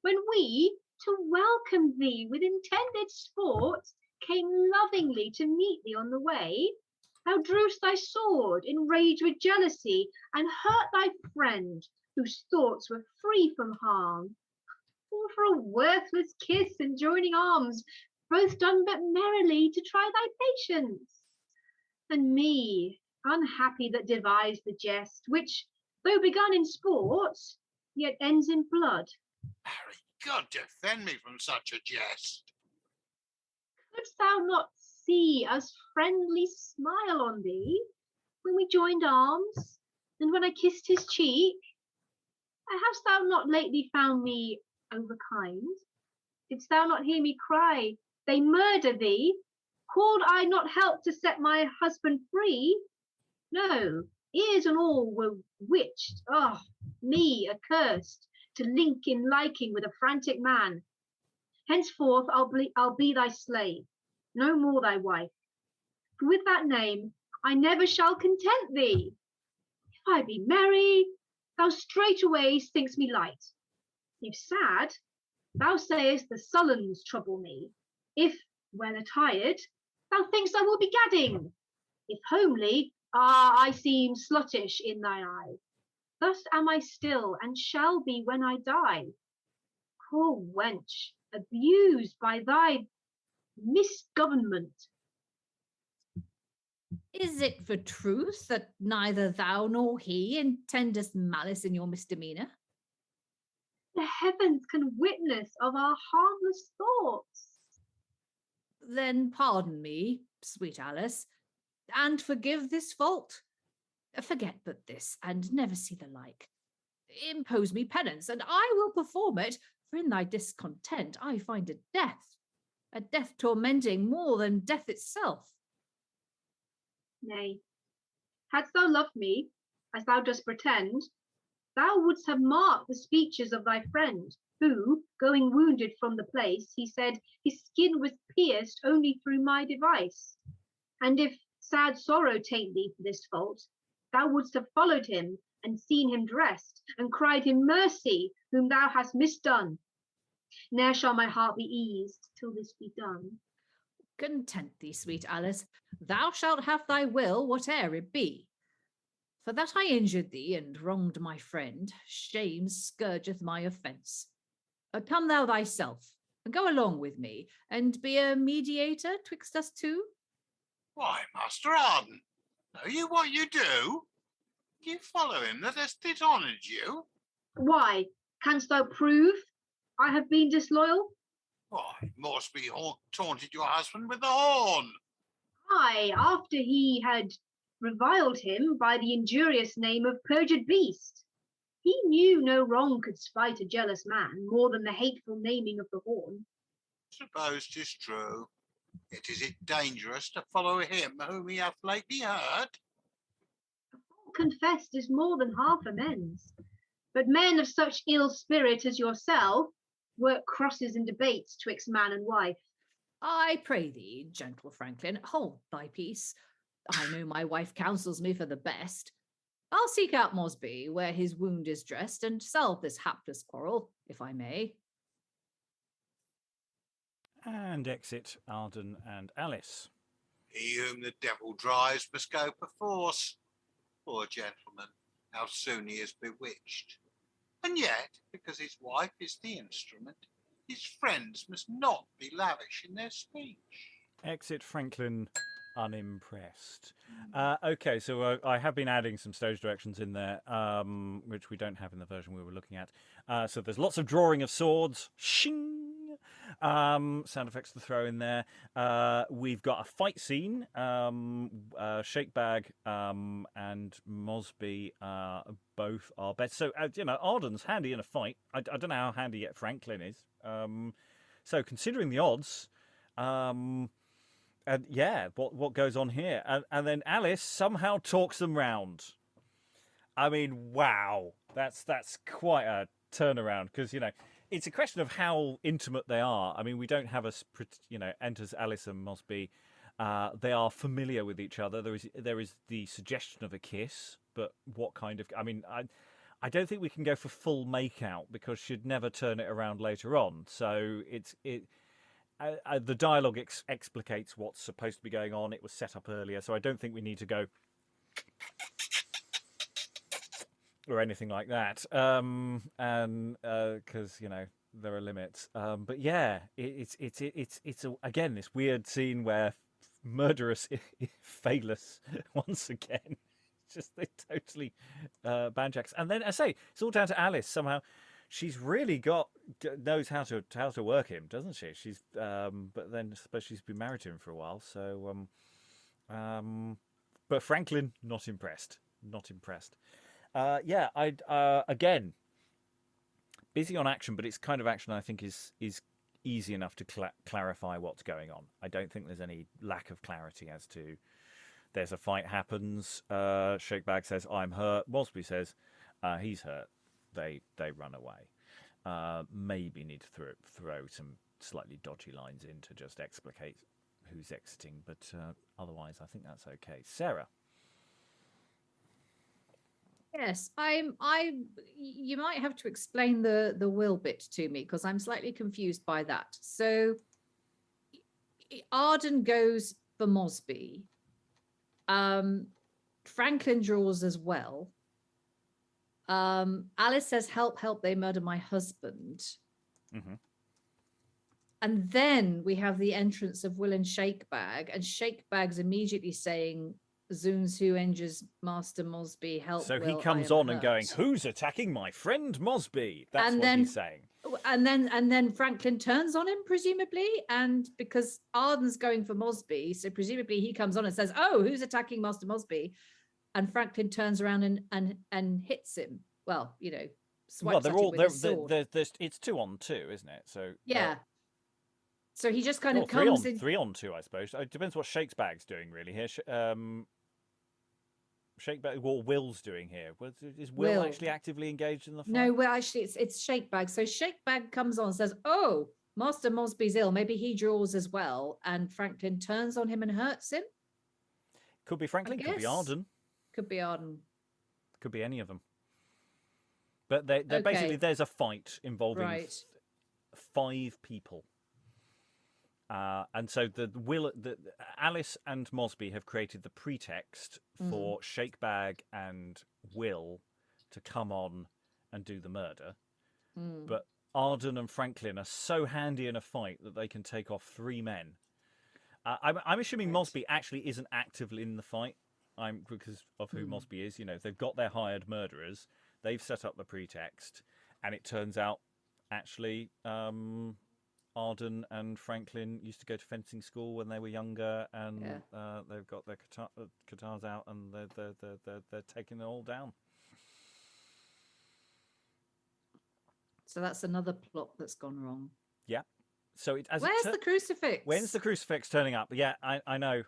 When we, to welcome thee with intended sport, came lovingly to meet thee on the way, thou drewst thy sword, enraged with jealousy, and hurt thy friend, whose thoughts were free from harm. All for a worthless kiss and joining arms, both done but merrily to try thy patience. And me, unhappy that devised the jest, which, though begun in sport, yet ends in blood. Harry, God defend me from such a jest. Couldst thou not see us friendly smile on thee when we joined arms, and when I kissed his cheek? And hast thou not lately found me overkind? Didst thou not hear me cry, they murder thee? Called I not help to set my husband free? No, ears and all were witched, me accursed, to link in liking with a frantic man. Henceforth I'll be thy slave, no more thy wife. For with that name I never shall content thee. If I be merry, thou straightway thinkst me light. If sad, thou sayest the sullens trouble me. If well attired, thou thinkst I will be gadding. If homely, I seem sluttish in thy eye. Thus am I still, and shall be when I die. Poor wench, abused by thy misgovernment. Is it for truth that neither thou nor he intendest malice in your misdemeanour? The heavens can witness of our harmless thoughts. Then pardon me, sweet Alice, and forgive this fault. Forget but this, and never see the like. Impose me penance, and I will perform it, for in thy discontent I find a death tormenting more than death itself. Nay, hadst thou loved me, as thou dost pretend, thou wouldst have marked the speeches of thy friend, who, going wounded from the place, he said his skin was pierced only through my device. And if sad sorrow take thee for this fault, thou wouldst have followed him, and seen him dressed, and cried him mercy, whom thou hast misdone. Ne'er shall my heart be eased till this be done. Content thee, sweet Alice, thou shalt have thy will, whate'er it be. For that I injured thee and wronged my friend, shame scourgeth my offence. Come thou thyself, and go along with me, and be a mediator twixt us two. Why, Master Arden, know you what you do? You follow him that has dishonoured you? Why, canst thou prove I have been disloyal? Why, Moresby taunted your husband with the horn. Aye, after he had reviled him by the injurious name of perjured beast. He knew no wrong could spite a jealous man more than the hateful naming of the horn. Suppose 'tis true. Yet is it dangerous to follow him whom he hath lately heard? Fault confessed is more than half amends. But men of such ill spirit as yourself work crosses and debates twixt man and wife. I pray thee, gentle Franklin, hold thy peace. I know my wife counsels me for the best. I'll seek out Mosby where his wound is dressed and salve this hapless quarrel, if I may. And exit Arden and Alice. He whom the devil drives must go perforce. Poor gentleman, how soon he is bewitched. And yet, because his wife is the instrument, his friends must not be lavish in their speech. Exit Franklin unimpressed. Okay, so I have been adding some stage directions in there, which we don't have in the version we were looking at. So there's lots of drawing of swords. Shing! Sound effects to throw in there. We've got a fight scene. Shakebag and Mosby both are better. So, Arden's handy in a fight. I don't know how handy yet Franklin is. So considering the odds, and yeah, what goes on here? And then Alice somehow talks them round. I mean, wow, that's quite a turnaround, because it's a question of how intimate they are. I mean, we don't have enters Alice and Mosby. They are familiar with each other. There is the suggestion of a kiss, but what kind of? I mean, I don't think we can go for full makeout because she'd never turn it around later on. So the dialogue explicates what's supposed to be going on. It was set up earlier, so I don't think we need to go or anything like that. And because there are limits. But yeah, it's again this weird scene where murderous Phalus once again. Just they totally banjacks, and then I say it's all down to Alice somehow. She's really knows how to work him, doesn't she? She's but then I suppose she's been married to him for a while. So but Franklin not impressed. Yeah, I again busy on action, but it's kind of action I think is easy enough to clarify what's going on. I don't think there's any lack of clarity as to. There's a fight happens. Shakebag says, "I'm hurt." Mosby says, "He's hurt." They run away. Maybe need to throw some slightly dodgy lines in to just explicate who's exiting, but otherwise, I think that's okay. Sarah. Yes, you might have to explain the will bit to me because I'm slightly confused by that. So Arden goes for Mosby. Franklin draws as well. Alice says, help, they murder my husband. Mm-hmm. And then we have the entrance of Will and Shakebag, and Shakebag's immediately saying, Zoons, who injures Master Mosby, help. So Will, he comes on and going, who's attacking my friend Mosby? That's and what then, he's saying. And then Franklin turns on him, presumably, and because Arden's going for Mosby, so presumably he comes on and says, "Oh, who's attacking Master Mosby?" And Franklin turns around and hits him. Well, swipes at him with his sword. It's 2-on-2, isn't it? So yeah. So he just kind of comes in 3-on-2, I suppose. It depends what Shakespeare's doing, really. Here, Shakebag, what Will's doing here. Is Will actually actively engaged in the fight? No, well, actually, it's Shakebag. So Shakebag comes on and says, "Oh, Master Mosby's ill. Maybe he draws as well." And Franklin turns on him and hurts him. Could be Franklin. Could be Arden. Could be Arden. Could be any of them. But they're basically there's a fight involving 5 people. And so Alice and Mosby have created the pretext for Shakebag and Will to come on and do the murder. But Arden and Franklin are so handy in a fight that they can take off 3 men. I'm assuming Mosby actually isn't actively in the fight. Because of who Mosby is. They've got their hired murderers. They've set up the pretext. And it turns out, actually... Arden and Franklin used to go to fencing school when they were younger, and they've got their guitars out, and they're taking it all down. So that's another plot that's gone wrong. Yeah. So it as Where's the crucifix? When's the crucifix turning up? Yeah, I know.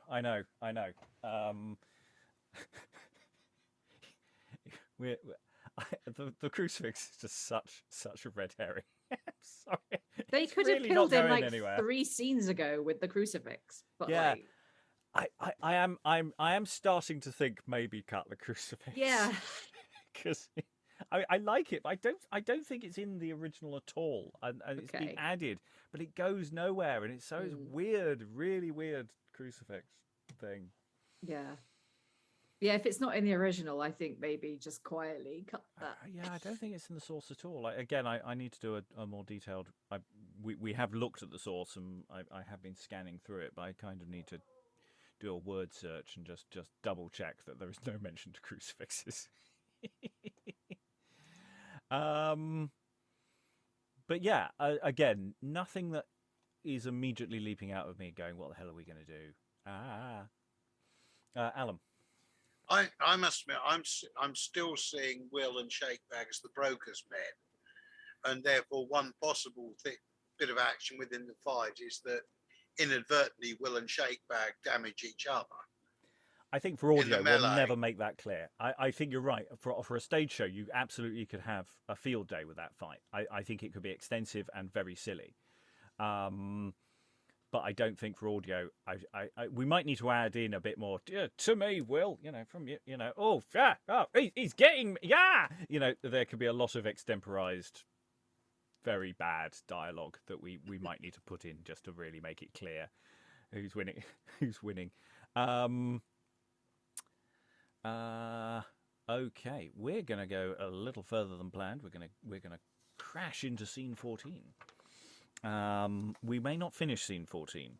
The crucifix is just such a red herring. I'm sorry. They It's could really have not killed him going like anywhere. 3 scenes ago with the crucifix. But Yeah. like, I am starting to think maybe cut the crucifix. yeah. Because I like it, but I don't think it's in the original at all, and it's been Okay. added, but it goes nowhere, and it's weird, really weird crucifix thing. Yeah. Yeah, if it's not in the original, I think maybe just quietly cut that. Yeah, I don't think it's in the source at all. Like, again, I need to do a more detailed. We have looked at the source, and I have been scanning through it, but I kind of need to do a word search and just double check that there is no mention to crucifixes. But yeah, again, nothing that is immediately leaping out of me going, what the hell are we going to do? Alan. I must admit, I'm still seeing Will and Shakebag as the broker's men, and therefore one possible bit of action within the fight is that inadvertently Will and Shakebag damage each other. I think for audio, we'll melee. never make that clear. I think you're right. For a stage show, you absolutely could have a field day with that fight. I think it could be extensive and very silly. But I don't think for audio, we might need to add in a bit more. To me, Will, from you, oh, yeah, oh, he's getting, yeah, there could be a lot of extemporized, very bad dialogue that we might need to put in just to really make it clear who's winning, who's winning. Okay, we're gonna go a little further than planned. We're gonna crash into scene 14. We may not finish scene 14.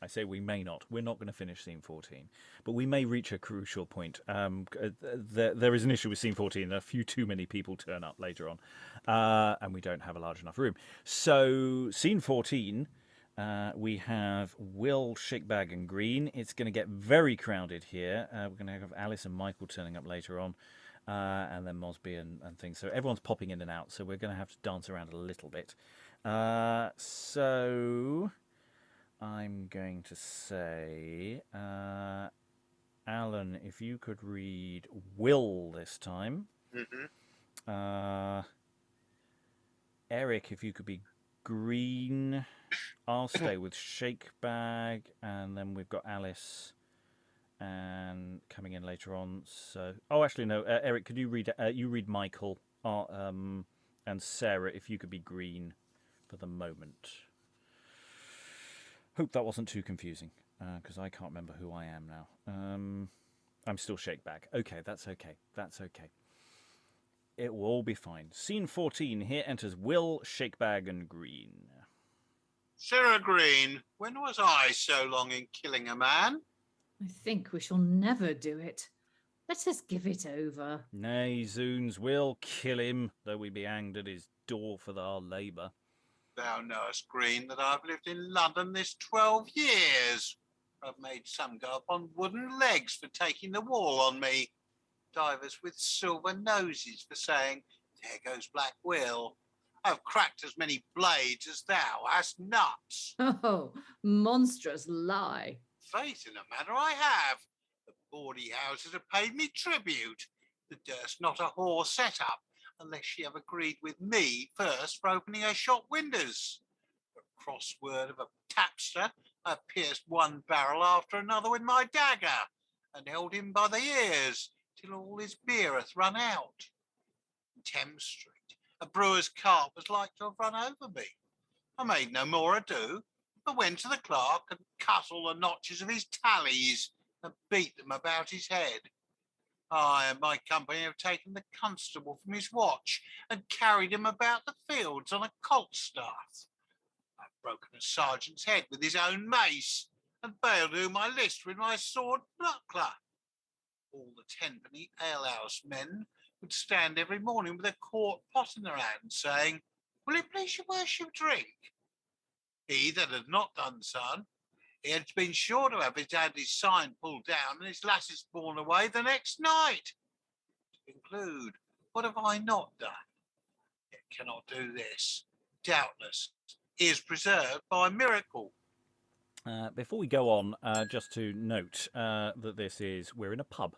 I say we may not. We're not going to finish scene 14, but we may reach a crucial point. There is an issue with scene 14. A few too many people turn up later on, and we don't have a large enough room. So scene 14. We have Will, Shakebag, and Green. It's going to get very crowded here. We're going to have Alice and Michael turning up later on, and then Mosby and things. So everyone's popping in and out. So we're going to have to dance around a little bit. So I'm going to say, Alan, if you could read Will this time. Mm-hmm. Eric, if you could be Green. I'll stay with Shakebag, and then we've got Alice and coming in later on. So, actually no, Eric, could you read? You read Michael, and Sarah, if you could be Green for the moment. Hope that wasn't too confusing, because I can't remember who I am now. I'm still Shakebag. Okay, that's okay. That's okay. It will all be fine. Scene 14. Here enters Will, Shakebag, and Green. Sarah Green, when was I so long in killing a man? I think we shall never do it. Let us give it over. Nay, zoons, we'll kill him, though we be hanged at his door for our labour. Thou knowest, Green, that I've lived in London this 12 years. I've made some go up on wooden legs for taking the wall on me. Divers with silver noses for saying, there goes Black Will. I've cracked as many blades as thou hast nuts. Oh, monstrous lie. Faith in a matter I have. The bawdy houses have paid me tribute. The durst not a whore set up unless she have agreed with me first for opening her shop windows. For crossword of a tapster, I pierced one barrel after another with my dagger and held him by the ears till all his beer hath run out. In Thames Street, a brewer's cart was like to have run over me. I made no more ado, but went to the clerk and cut all the notches of his tallies and beat them about his head. I and my company have taken the constable from his watch and carried him about the fields on a colt staff. I've broken a sergeant's head with his own mace and bailed whom I list with my sword buckler. All the tenpenny alehouse men would stand every morning with a quart pot in their hand, saying, will it please your worship drink? He that had not done so, he had been sure to have had his sign pulled down and his lasses borne away the next night. To conclude, what have I not done? Yet cannot do this. Doubtless, is preserved by miracle. Before we go on, just to note that we're in a pub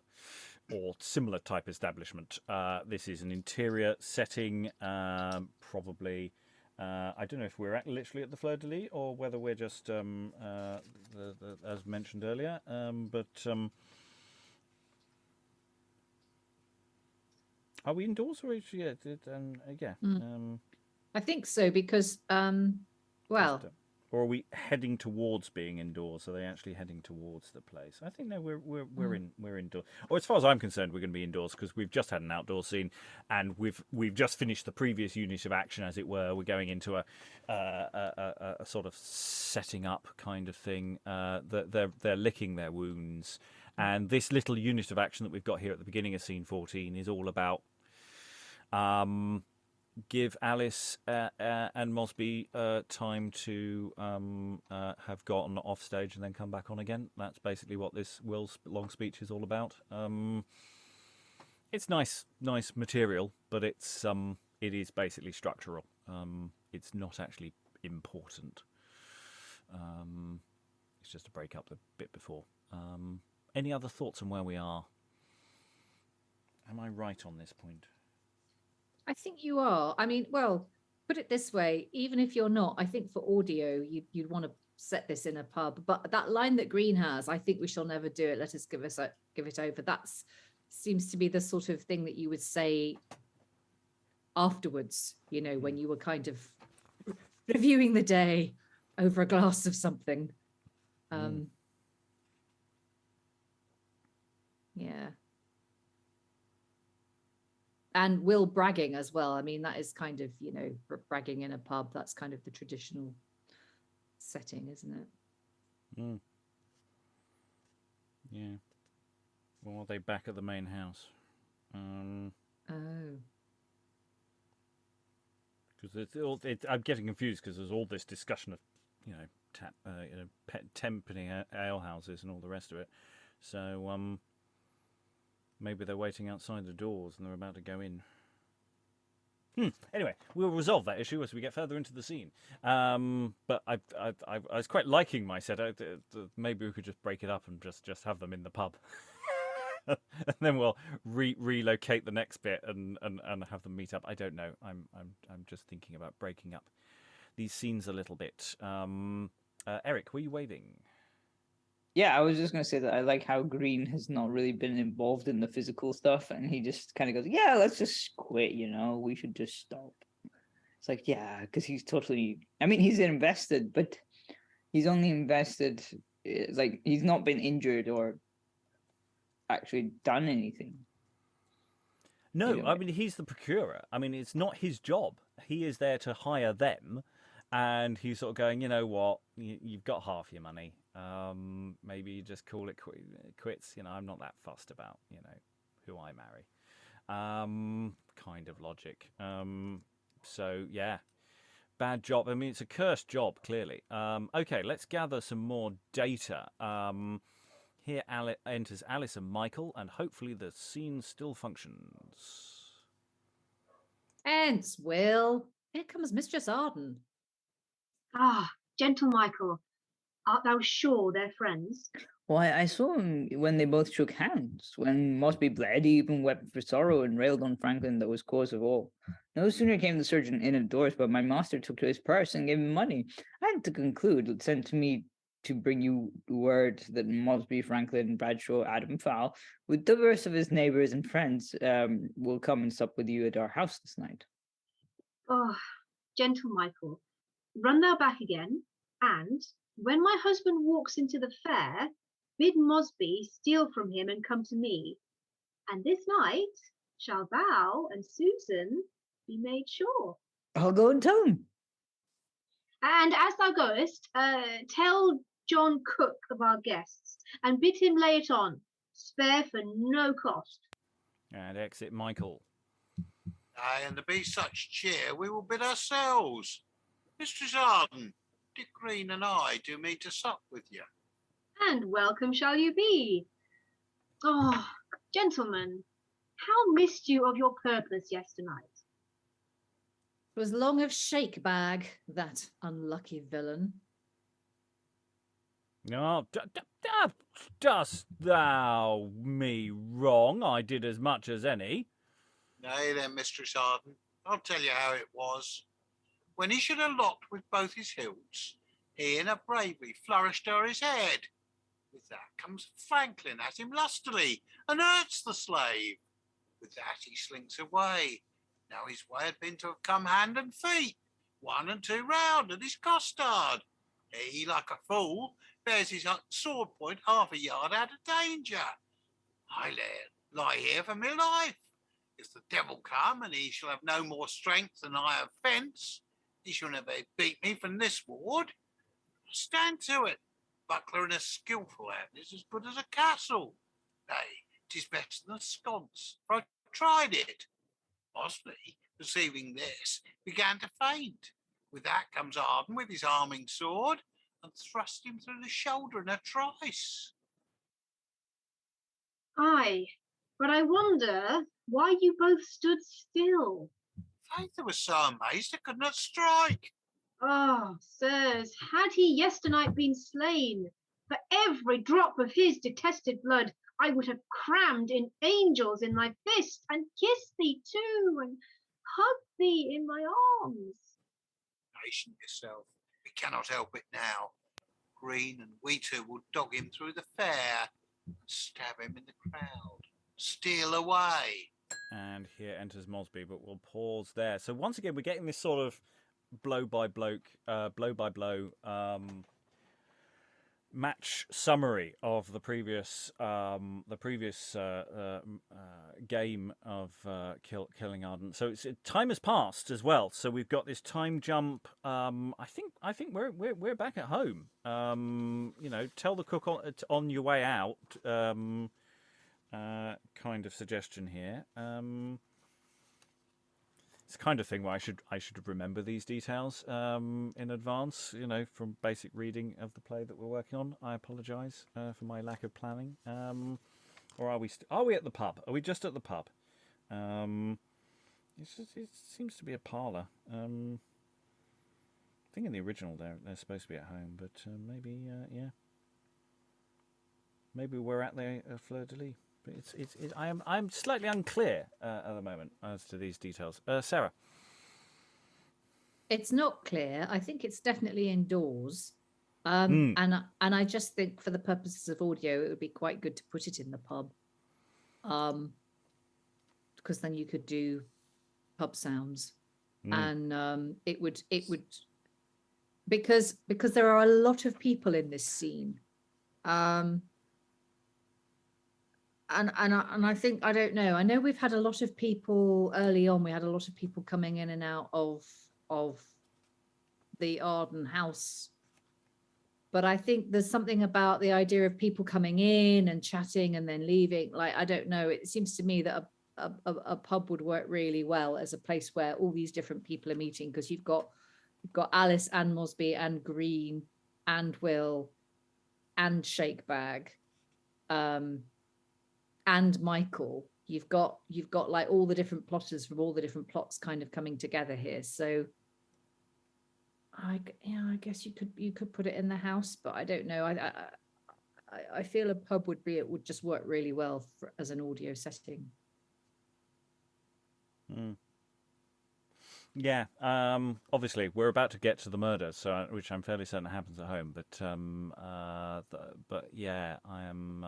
or similar type establishment. This is an interior setting, probably. I don't know if we're literally at the Fleur de Lis or whether we're just, as mentioned earlier, are we indoors or is yeah? I think so because, or are we heading towards being indoors? Are they actually heading towards the place? I think no, we're indoors. Or as far as I'm concerned, we're going to be indoors because we've just had an outdoor scene, and we've just finished the previous unit of action, as it were. We're going into a sort of setting up kind of thing. They're licking their wounds, and this little unit of action that we've got here at the beginning of scene 14 is all about. Give Alice and Mosby time to have gotten off stage and then come back on again. That's basically what this Will's long speech is all about. It's nice material, but it is basically structural. It's not actually important. It's just to break up the bit before. Any other thoughts on where we are? Am I right on this point? I think you are. I mean, well, put it this way, even if you're not, I think for audio, you'd want to set this in a pub. But that line that Green has, I think we shall never do it. Let us give it over. That seems to be the sort of thing that you would say afterwards, when you were kind of reviewing the day over a glass of something. Yeah. And Will bragging as well. I mean, that is kind of, bragging in a pub. That's kind of the traditional setting, isn't it? Yeah. Or are they back at the main house? Because I'm getting confused because there's all this discussion of, temping ale houses and all the rest of it. So, maybe they're waiting outside the doors and they're about to go in. Anyway, we'll resolve that issue as we get further into the scene. But I was quite liking my set. Maybe we could just break it up and just have them in the pub, and then we'll relocate the next bit and have them meet up. I don't know. I'm just thinking about breaking up these scenes a little bit. Eric, were you waving? Yeah, I was just going to say that I like how Green has not really been involved in the physical stuff. And he just kind of goes, yeah, let's just quit, we should just stop. It's like, yeah, because he's he's invested, but he's only invested, like, he's not been injured or actually done anything. No, I mean, he's the procurer. I mean, it's not his job. He is there to hire them. And he's sort of going, you know what, you've got half your money. Maybe you just call it quits. I'm not that fussed about, who I marry. Kind of logic. So, yeah, bad job. I mean, it's a cursed job, clearly. Okay, let's gather some more data. Here enters Alice and Michael, and hopefully the scene still functions. Ents, Will. Here comes Mistress Arden. Ah, gentle Michael, art thou sure they're friends? Why, I saw him when they both shook hands. When Mosby bled, he even wept for sorrow and railed on Franklin that was cause of all. No sooner came the surgeon in at doors, but my master took to his purse and gave him money. I had to conclude, it sent to me to bring you word that Mosby, Franklin, Bradshaw, Adam Fowl, with divers of his neighbours and friends, will come and sup with you at our house this night. Oh, gentle Michael, run thou back again, and when my husband walks into the fair, bid Mosby steal from him and come to me. And this night shall thou and Susan be made sure. I'll go and tell him. And as thou goest, tell John Cook of our guests, and bid him lay it on, spare for no cost. And exit Michael. Aye, and to be such cheer, we will bid ourselves. Mistress Arden, Dick Green and I do mean to sup with you. And welcome shall you be. Oh, gentlemen, how missed you of your purpose yesternight? 'Twas long of Shakebag, that unlucky villain. Oh, dost thou me wrong? I did as much as any. Nay then, Mistress Arden, I'll tell you how it was. When he should have locked with both his hilts, he in a bravery flourished o'er his head. With that comes Franklin at him lustily, and hurts the slave. With that he slinks away. Now his way had been to have come hand and feet, 1 and 2 round at his costard. He, like a fool, bears his sword point half a yard out of danger. I lie here for my life. If the devil come and he shall have no more strength than I have fence, he shall never beat me from this ward. Stand to it. Buckler and a skilful hand is as good as a castle. Nay, 'tis better than a sconce, for I tried it. Mosby, perceiving this, began to faint. With that comes Arden with his arming sword, and thrust him through the shoulder in a trice. Aye, but I wonder why you both stood still. Faith, I was so amazed I could not strike. Ah, sirs, had he yesternight been slain, for every drop of his detested blood I would have crammed in angels in thy fist, and kissed thee too, and hugged thee in my arms. Patient yourself, we cannot help it now. Green and we two will dog him through the fair, and stab him in the crowd, steal away. And here enters Mosby, but we'll pause there. So once again, we're getting this sort of blow by blow match summary of the previous game of killing Arden. So time has passed as well. So we've got this time jump. I think we're back at home. Tell the cook on your way out. Kind of suggestion here. It's the kind of thing where I should remember these details in advance, from basic reading of the play that we're working on. I apologise for my lack of planning. Or are we at the pub? Are we just at the pub? It seems to be a parlour. I think in the original they're supposed to be at home, but maybe maybe we're at the Fleur de Lis. But I'm slightly unclear at the moment as to these details. Sarah, It's not clear. I think it's definitely indoors. And I just think for the purposes of audio, it would be quite good to put it in the pub. Because then you could do pub sounds. And it would because there are a lot of people in this scene. And I think, I don't know. I know we've had a lot of people early on. We had a lot of people coming in and out of the Arden house. But I think there's something about the idea of people coming in and chatting and then leaving. Like, I don't know. It seems to me that a pub would work really well as a place where all these different people are meeting, because you've got Alice and Mosby and Green and Will and Shakebag. And Michael, you've got like all the different plotters from all the different plots kind of coming together here. So I guess you could put it in the house, but I don't know. I feel a pub would just work really well as an audio setting. Yeah. Obviously, we're about to get to the murder, which I'm fairly certain happens at home. But yeah, I am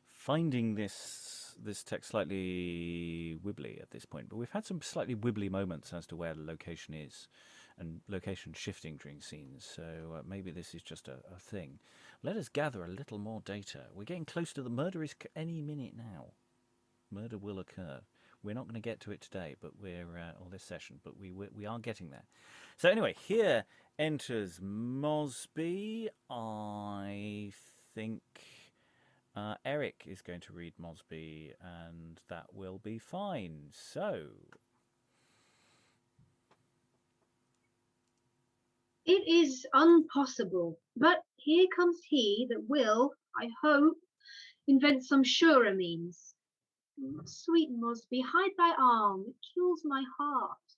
finding this text slightly wibbly at this point, but we've had some slightly wibbly moments as to where the location is and location shifting during scenes, so maybe this is just a thing. Let us gather a little more data. We're getting close to the murder is any minute now. Murder will occur. We're not going to get to it today, but or this session, but we are getting there. So anyway, here enters Mosby. I think Eric is going to read Mosby, and that will be fine. So, It is impossible, but here comes he that will, I hope, invent some surer means. Sweet Mosby, hide thy arm, it kills my heart.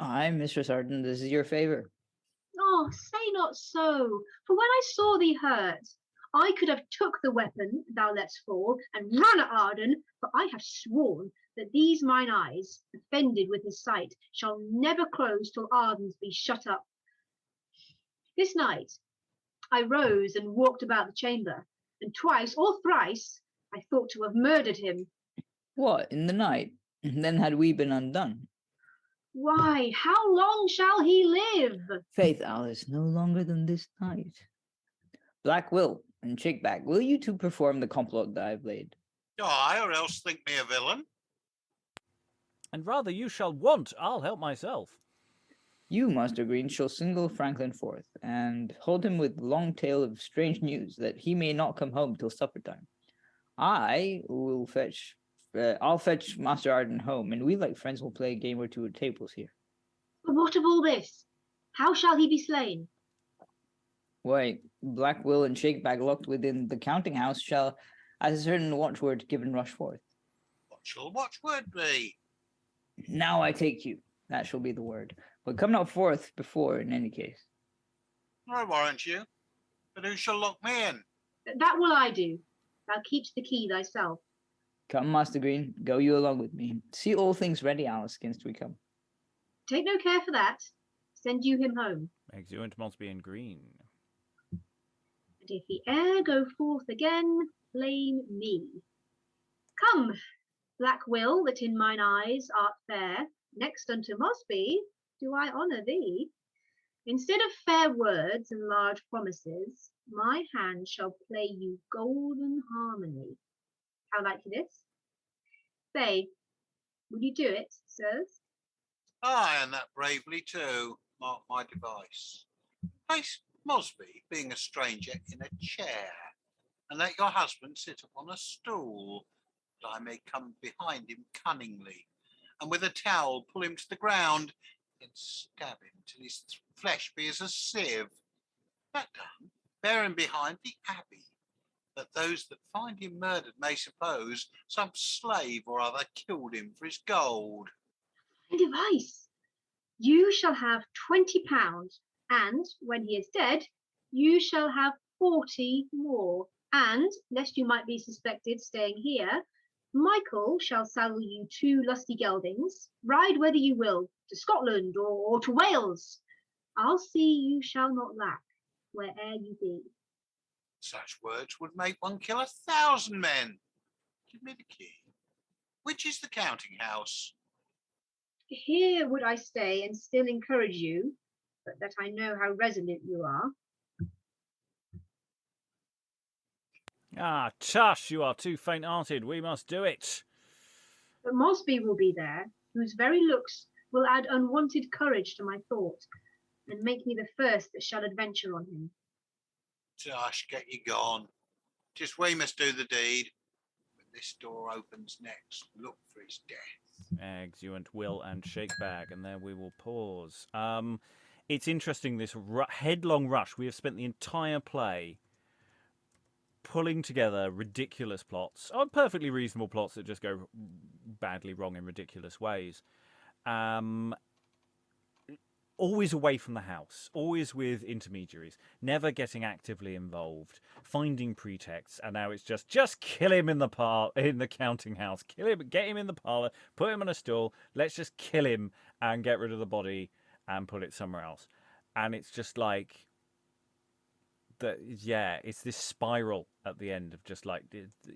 Aye, Mistress Arden, this is your favour. Oh, say not so, for when I saw thee hurt, I could have took the weapon thou lett'st fall, and run at Arden, for I have sworn that these mine eyes, offended with his sight, shall never close till Arden's be shut up. This night I rose and walked about the chamber, and twice or thrice I thought to have murdered him. What, in the night? Then had we been undone. Why, how long shall he live? Faith, Alice, no longer than this night. Black Will and Shakeback, will you two perform the complot that I've laid? Aye, or else think me a villain. And rather you shall want, I'll help myself. You, Master Green, shall single Franklin forth, and hold him with long tale of strange news, that he may not come home till supper time. I'll fetch Master Arden home, and we like friends will play a game or two at tables here. But what of all this? How shall he be slain? Why, Black Will and Shakeback locked within the counting house shall, as a certain watchword given, rush forth. What shall the watchword be? Now I take you. That shall be the word. But come not forth before, in any case. I warrant you. But who shall lock me in? That will I do. Thou keeps the key thyself. Come, Master Green, go you along with me. See all things ready, Alice, against we come. Take no care for that. Send you him home. Exeunt Mosby and Green. And if he e'er go forth again, blame me. Come, Black Will, that in mine eyes art fair, next unto Mosby do I honour thee. Instead of fair words and large promises, my hand shall play you golden harmony. How like you this? Say, will you do it, sirs? Aye, and that bravely too. Mark my device. Place Mosby, being a stranger, in a chair, and let your husband sit upon a stool, that I may come behind him cunningly, and with a towel pull him to the ground, then stab him till his flesh be as a sieve. That done, bear him behind the abbey, that those that find him murdered may suppose some slave or other killed him for his gold. And device. You shall have £20, and when he is dead, you shall have 40 more. And, lest you might be suspected staying here, Michael shall saddle you 2 lusty geldings, ride whether you will, to Scotland or to Wales. I'll see you shall not lack, where'er you be. Such words would make one kill 1,000 men. Give me the key. Which is the counting house? Here would I stay and still encourage you, but that I know how resolute you are. Ah, tush, you are too faint-hearted. We must do it. But Mosby will be there, whose very looks will add unwonted courage to my thought, and make me the first that shall adventure on him. Tush, get you gone. 'Tis we must do the deed. When this door opens next, look for his death. Exeunt Will and Shakeback, and there we will pause. It's interesting, this headlong rush. We have spent the entire play pulling together ridiculous plots, perfectly reasonable plots that just go badly wrong in ridiculous ways. Always away from the house, always with intermediaries, never getting actively involved, finding pretexts, and now it's just kill him in the counting house, kill him, get him in the parlour, put him on a stool, let's just kill him and get rid of the body and put it somewhere else. And it's just like it's this spiral at the end of just like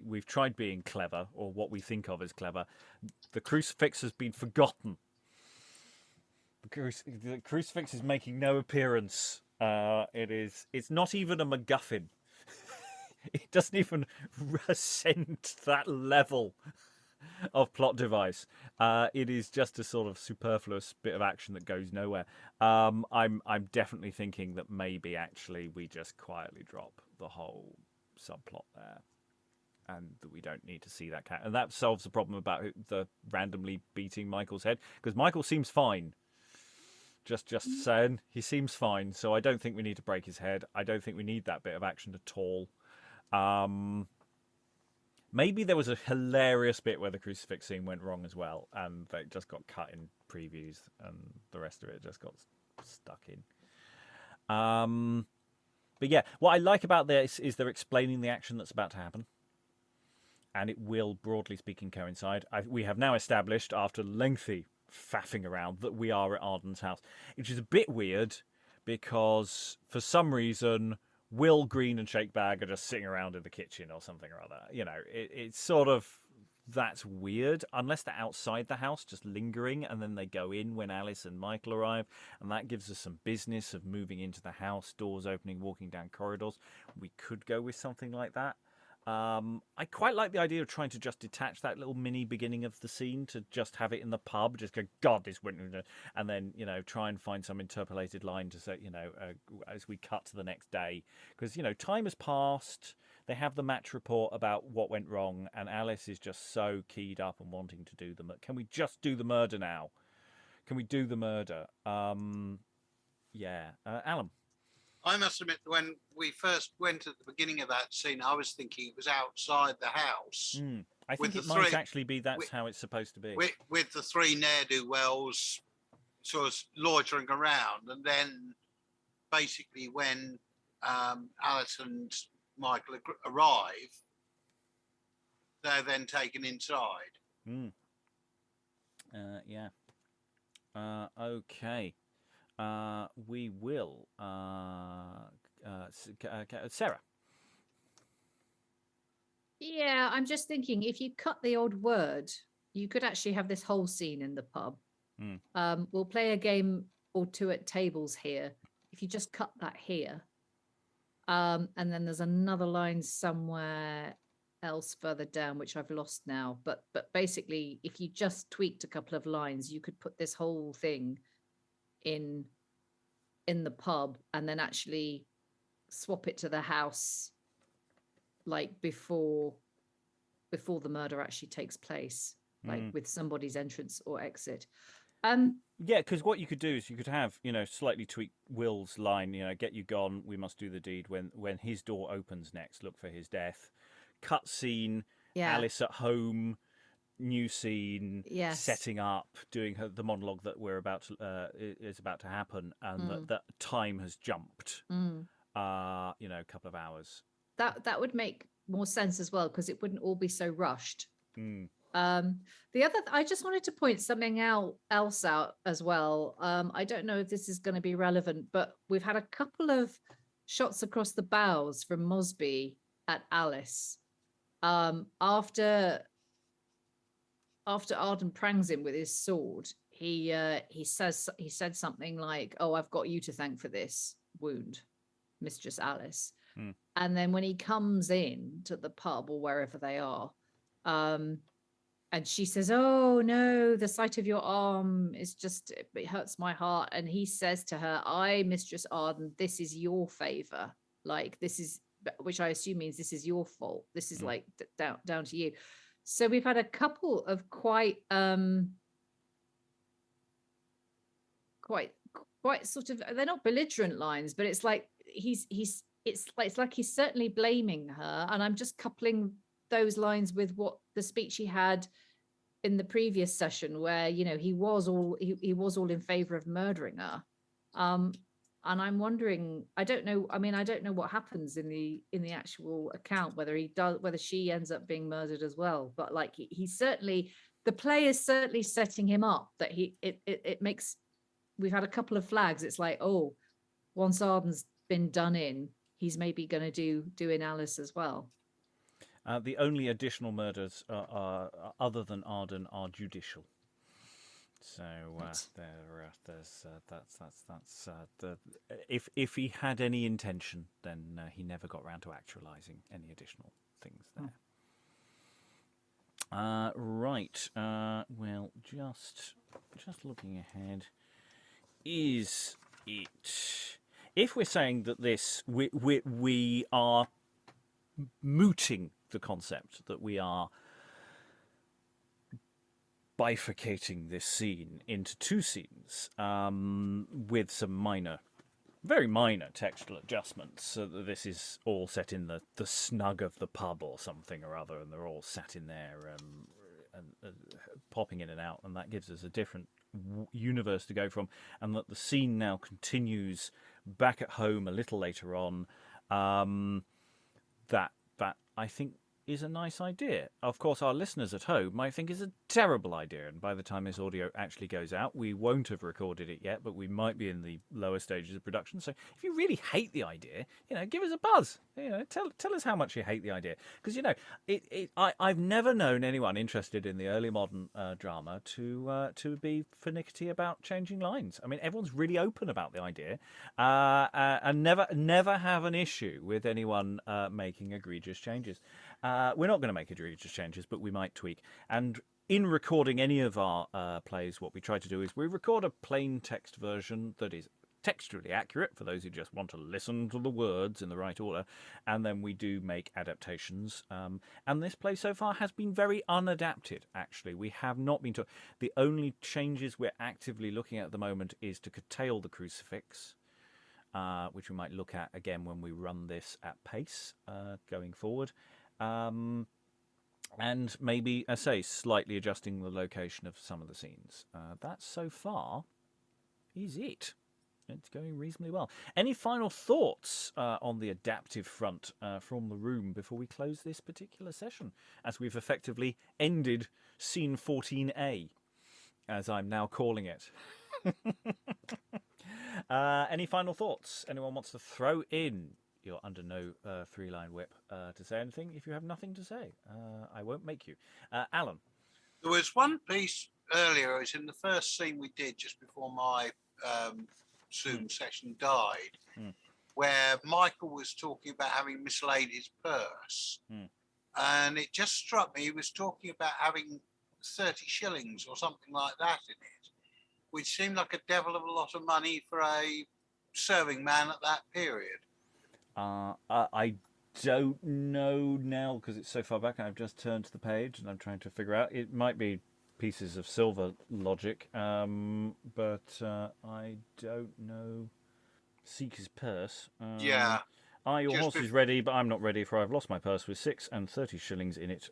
we've tried being clever, or what we think of as clever. The crucifix has been forgotten. The crucifix is making no appearance. It's not even a MacGuffin. It doesn't even ascend that level of plot device. It is just a sort of superfluous bit of action that goes nowhere. I'm definitely thinking that maybe actually we just quietly drop the whole subplot there, and that we don't need to see that cat. And that solves the problem about the randomly beating Michael's head, because Michael seems fine. Just saying, he seems fine, so I don't think we need to break his head. I don't think we need that bit of action at all. Maybe there was a hilarious bit where the crucifix scene went wrong as well, and they just got cut in previews, and the rest of it just got stuck in. But yeah, what I like about this is they're explaining the action that's about to happen, and it will, broadly speaking, coincide. We have now established, after lengthy faffing around, that we are at Arden's house, which is a bit weird because for some reason Will, Green, and Shakebag are just sitting around in the kitchen or something or other. You know, it's sort of, that's weird, unless they're outside the house just lingering, and then they go in when Alice and Michael arrive, and that gives us some business of moving into the house, doors opening, walking down corridors. We could go with something like that. I quite like the idea of trying to just detach that little mini beginning of the scene to just have it in the pub, just go, God, this went, and then, you know, try and find some interpolated line to say, you know, as we cut to the next day, because, you know, time has passed. They have the match report about what went wrong, and Alice is just so keyed up and wanting to do the murder. Can we just do the murder now? Can we do the murder? Yeah. Alan? I must admit, when we first went at the beginning of that scene, I was thinking it was outside the house. I think it might actually be that's how it's supposed to be. With the three ne'er-do-wells sort of loitering around. And then basically when Alice and Michael arrive, they're then taken inside. Yeah. Okay. We will. Sarah. Yeah, I'm just thinking, if you cut the odd word, you could actually have this whole scene in the pub. We'll play a game or two at tables here. If you just cut that here, and then there's another line somewhere else further down, which I've lost now. But basically, if you just tweaked a couple of lines, you could put this whole thing in the pub, and then actually swap it to the house, like before the murder actually takes place, like with somebody's entrance or exit. Yeah, because what you could do is you could have, you know, slightly tweak Will's line, you know, get you gone, we must do the deed. When his door opens next, look for his death. Cut scene, Alice at home, new scene, setting up, doing the monologue that we're about to is about to happen, and that time has jumped. You know, a couple of hours. That would make more sense as well, because it wouldn't all be so rushed. The other, I just wanted to point something else out as well. I don't know if this is going to be relevant, but we've had a couple of shots across the bows from Mosby at Alice. After Arden prangs him with his sword, he said something like, "Oh, I've got you to thank for this wound, Mistress Alice." And then when he comes in to the pub or wherever they are, and she says, "Oh no, the sight of your arm is just, it hurts my heart." And he says to her, "Mistress Arden, this is your favor. Like, this is," which I assume means this is your fault. This is like down to you. So we've had a couple of quite sort of, they're not belligerent lines, but it's like it's like he's certainly blaming her, and I'm just coupling those lines with what the speech he had in the previous session, where, you know, he was all in favor of murdering her. And I'm wondering, I don't know what happens in the actual account, whether she ends up being murdered as well. But like he certainly, the play is certainly setting him up that it makes, we've had a couple of flags. It's like, oh, once Arden's been done in, he's maybe going to do in Alice as well. The only additional murders other than Arden are judicial. So if he had any intention, then he never got round to actualising any additional things there. Right. Well, just looking ahead, is it? If we're saying that this we are mooting the concept that we are bifurcating this scene into two scenes with some minor very minor textual adjustments. So that this is all set in the snug of the pub or something or other, and they're all sat in there and popping in and out, and that gives us a different universe to go from, and that the scene now continues back at home a little later on. That I think is a nice idea. Of course, our listeners at home might think is a terrible idea, and by the time this audio actually goes out, we won't have recorded it yet, but we might be in the lower stages of production. So if you really hate the idea, give us a buzz. Tell us how much you hate the idea, because I've never known anyone interested in the early modern drama to be finicky about changing lines. I mean, everyone's really open about the idea, and never have an issue with anyone making egregious changes. We're not going to make egregious changes, but we might tweak. And in recording any of our plays, what we try to do is we record a plain text version that is textually accurate for those who just want to listen to the words in the right order, and then we do make adaptations. And this play so far has been very unadapted, actually. We have not been to... The only changes we're actively looking at the moment is to curtail the crucifix, which we might look at again when we run this at pace going forward. And maybe, I say, slightly adjusting the location of some of the scenes. That so far is it. It's going reasonably well. Any final thoughts on the adaptive front from the room before we close this particular session, as we've effectively ended scene 14A, as I'm now calling it? Any final thoughts? Anyone wants to throw in? You're under no three-line whip to say anything. If you have nothing to say, I won't make you. Alan? There was one piece earlier, it was in the first scene we did just before my Zoom session died, where Michael was talking about having mislaid his purse. And it just struck me, he was talking about having 30 shillings or something like that in it, which seemed like a devil of a lot of money for a serving man at that period. I don't know now because it's so far back. I've just turned to the page and I'm trying to figure out. It might be pieces of silver logic, but I don't know. Seek his purse. Yeah. Your horse is ready, but I'm not ready, for I've lost my purse with 6 and 30 shillings in it,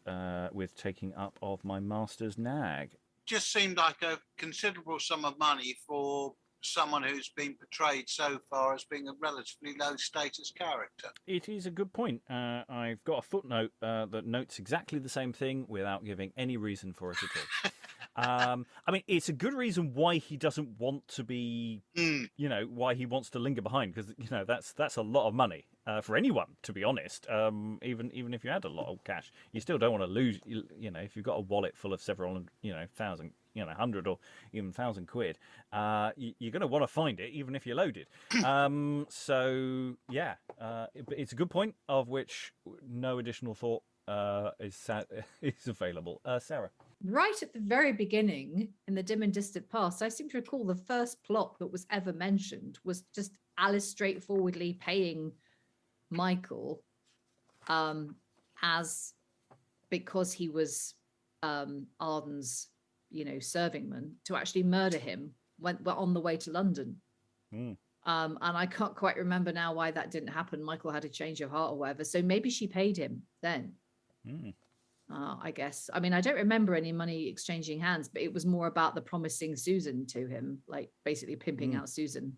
with taking up of my master's nag. Just seemed like a considerable sum of money for someone who's been portrayed so far as being a relatively low status character. It is a good point. I've got a footnote that notes exactly the same thing without giving any reason for it at all. I mean, it's a good reason why he doesn't want to be, why he wants to linger behind, because that's a lot of money for anyone, to be honest. Even if you had a lot of cash, you still don't want to lose. If you've got a wallet full of several, thousand, 100 or even 1,000 quid, you're going to want to find it, even if you're loaded. So yeah, it's a good point, of which no additional thought is available. Sarah? Right at the very beginning, in the dim and distant past, I seem to recall the first plot that was ever mentioned was just Alice straightforwardly paying Michael because he was Arden's servingman, to actually murder him when we're on the way to London. And I can't quite remember now why that didn't happen. Michael had a change of heart or whatever, so maybe she paid him then. I guess. I mean, I don't remember any money exchanging hands, but it was more about the promising Susan to him, like basically pimping out Susan.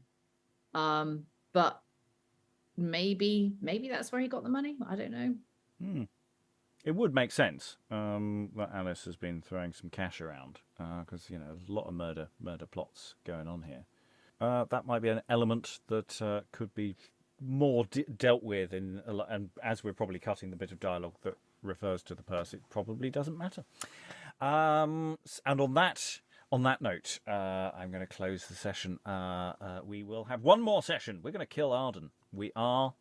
But maybe that's where he got the money. I don't know. It would make sense that Alice has been throwing some cash around, because there's a lot of murder plots going on here. That might be an element that could be more dealt with and as we're probably cutting the bit of dialogue that refers to the purse, it probably doesn't matter. And on that note, I'm going to close the session. We will have one more session. We're going to kill Arden. We are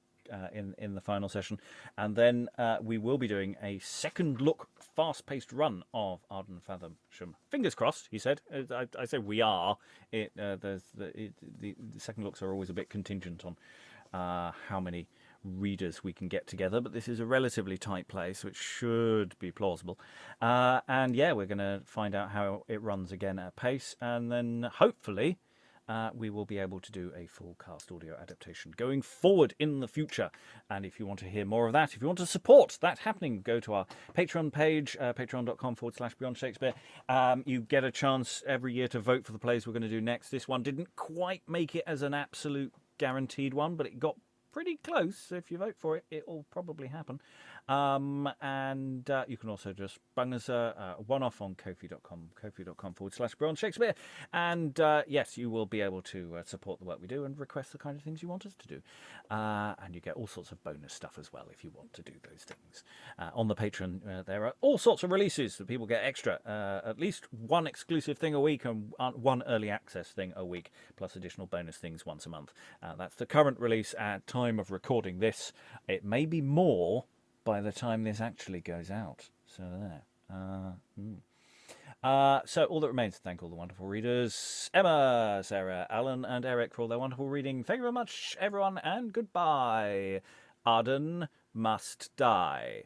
in the final session, and then we will be doing a second look, fast-paced run of Arden of Faversham. Fingers crossed, he said. I say we are. The second looks are always a bit contingent on how many readers we can get together, but this is a relatively tight play, so it should be plausible. And yeah, we're going to find out how it runs again at pace, and then hopefully we will be able to do a full cast audio adaptation going forward in the future. And if you want to hear more of that, if you want to support that happening, go to our Patreon page, patreon.com/Beyond Shakespeare. You get a chance every year to vote for the plays we're going to do next. This one didn't quite make it as an absolute guaranteed one, but it got pretty close. So if you vote for it, it will probably happen. And you can also just bung us a one-off on kofi.com/Beyond Shakespeare. And yes, you will be able to support the work we do and request the kind of things you want us to do. And you get all sorts of bonus stuff as well if you want to do those things. On the Patreon, there are all sorts of releases that people get extra. At least one exclusive thing a week and one early access thing a week, plus additional bonus things once a month. That's the current release at time of recording this. It may be more by the time this actually goes out. So there. So all that remains to thank all the wonderful readers, Emma, Sarah, Alan, and Eric, for all their wonderful reading. Thank you very much, everyone, and goodbye. Arden must die.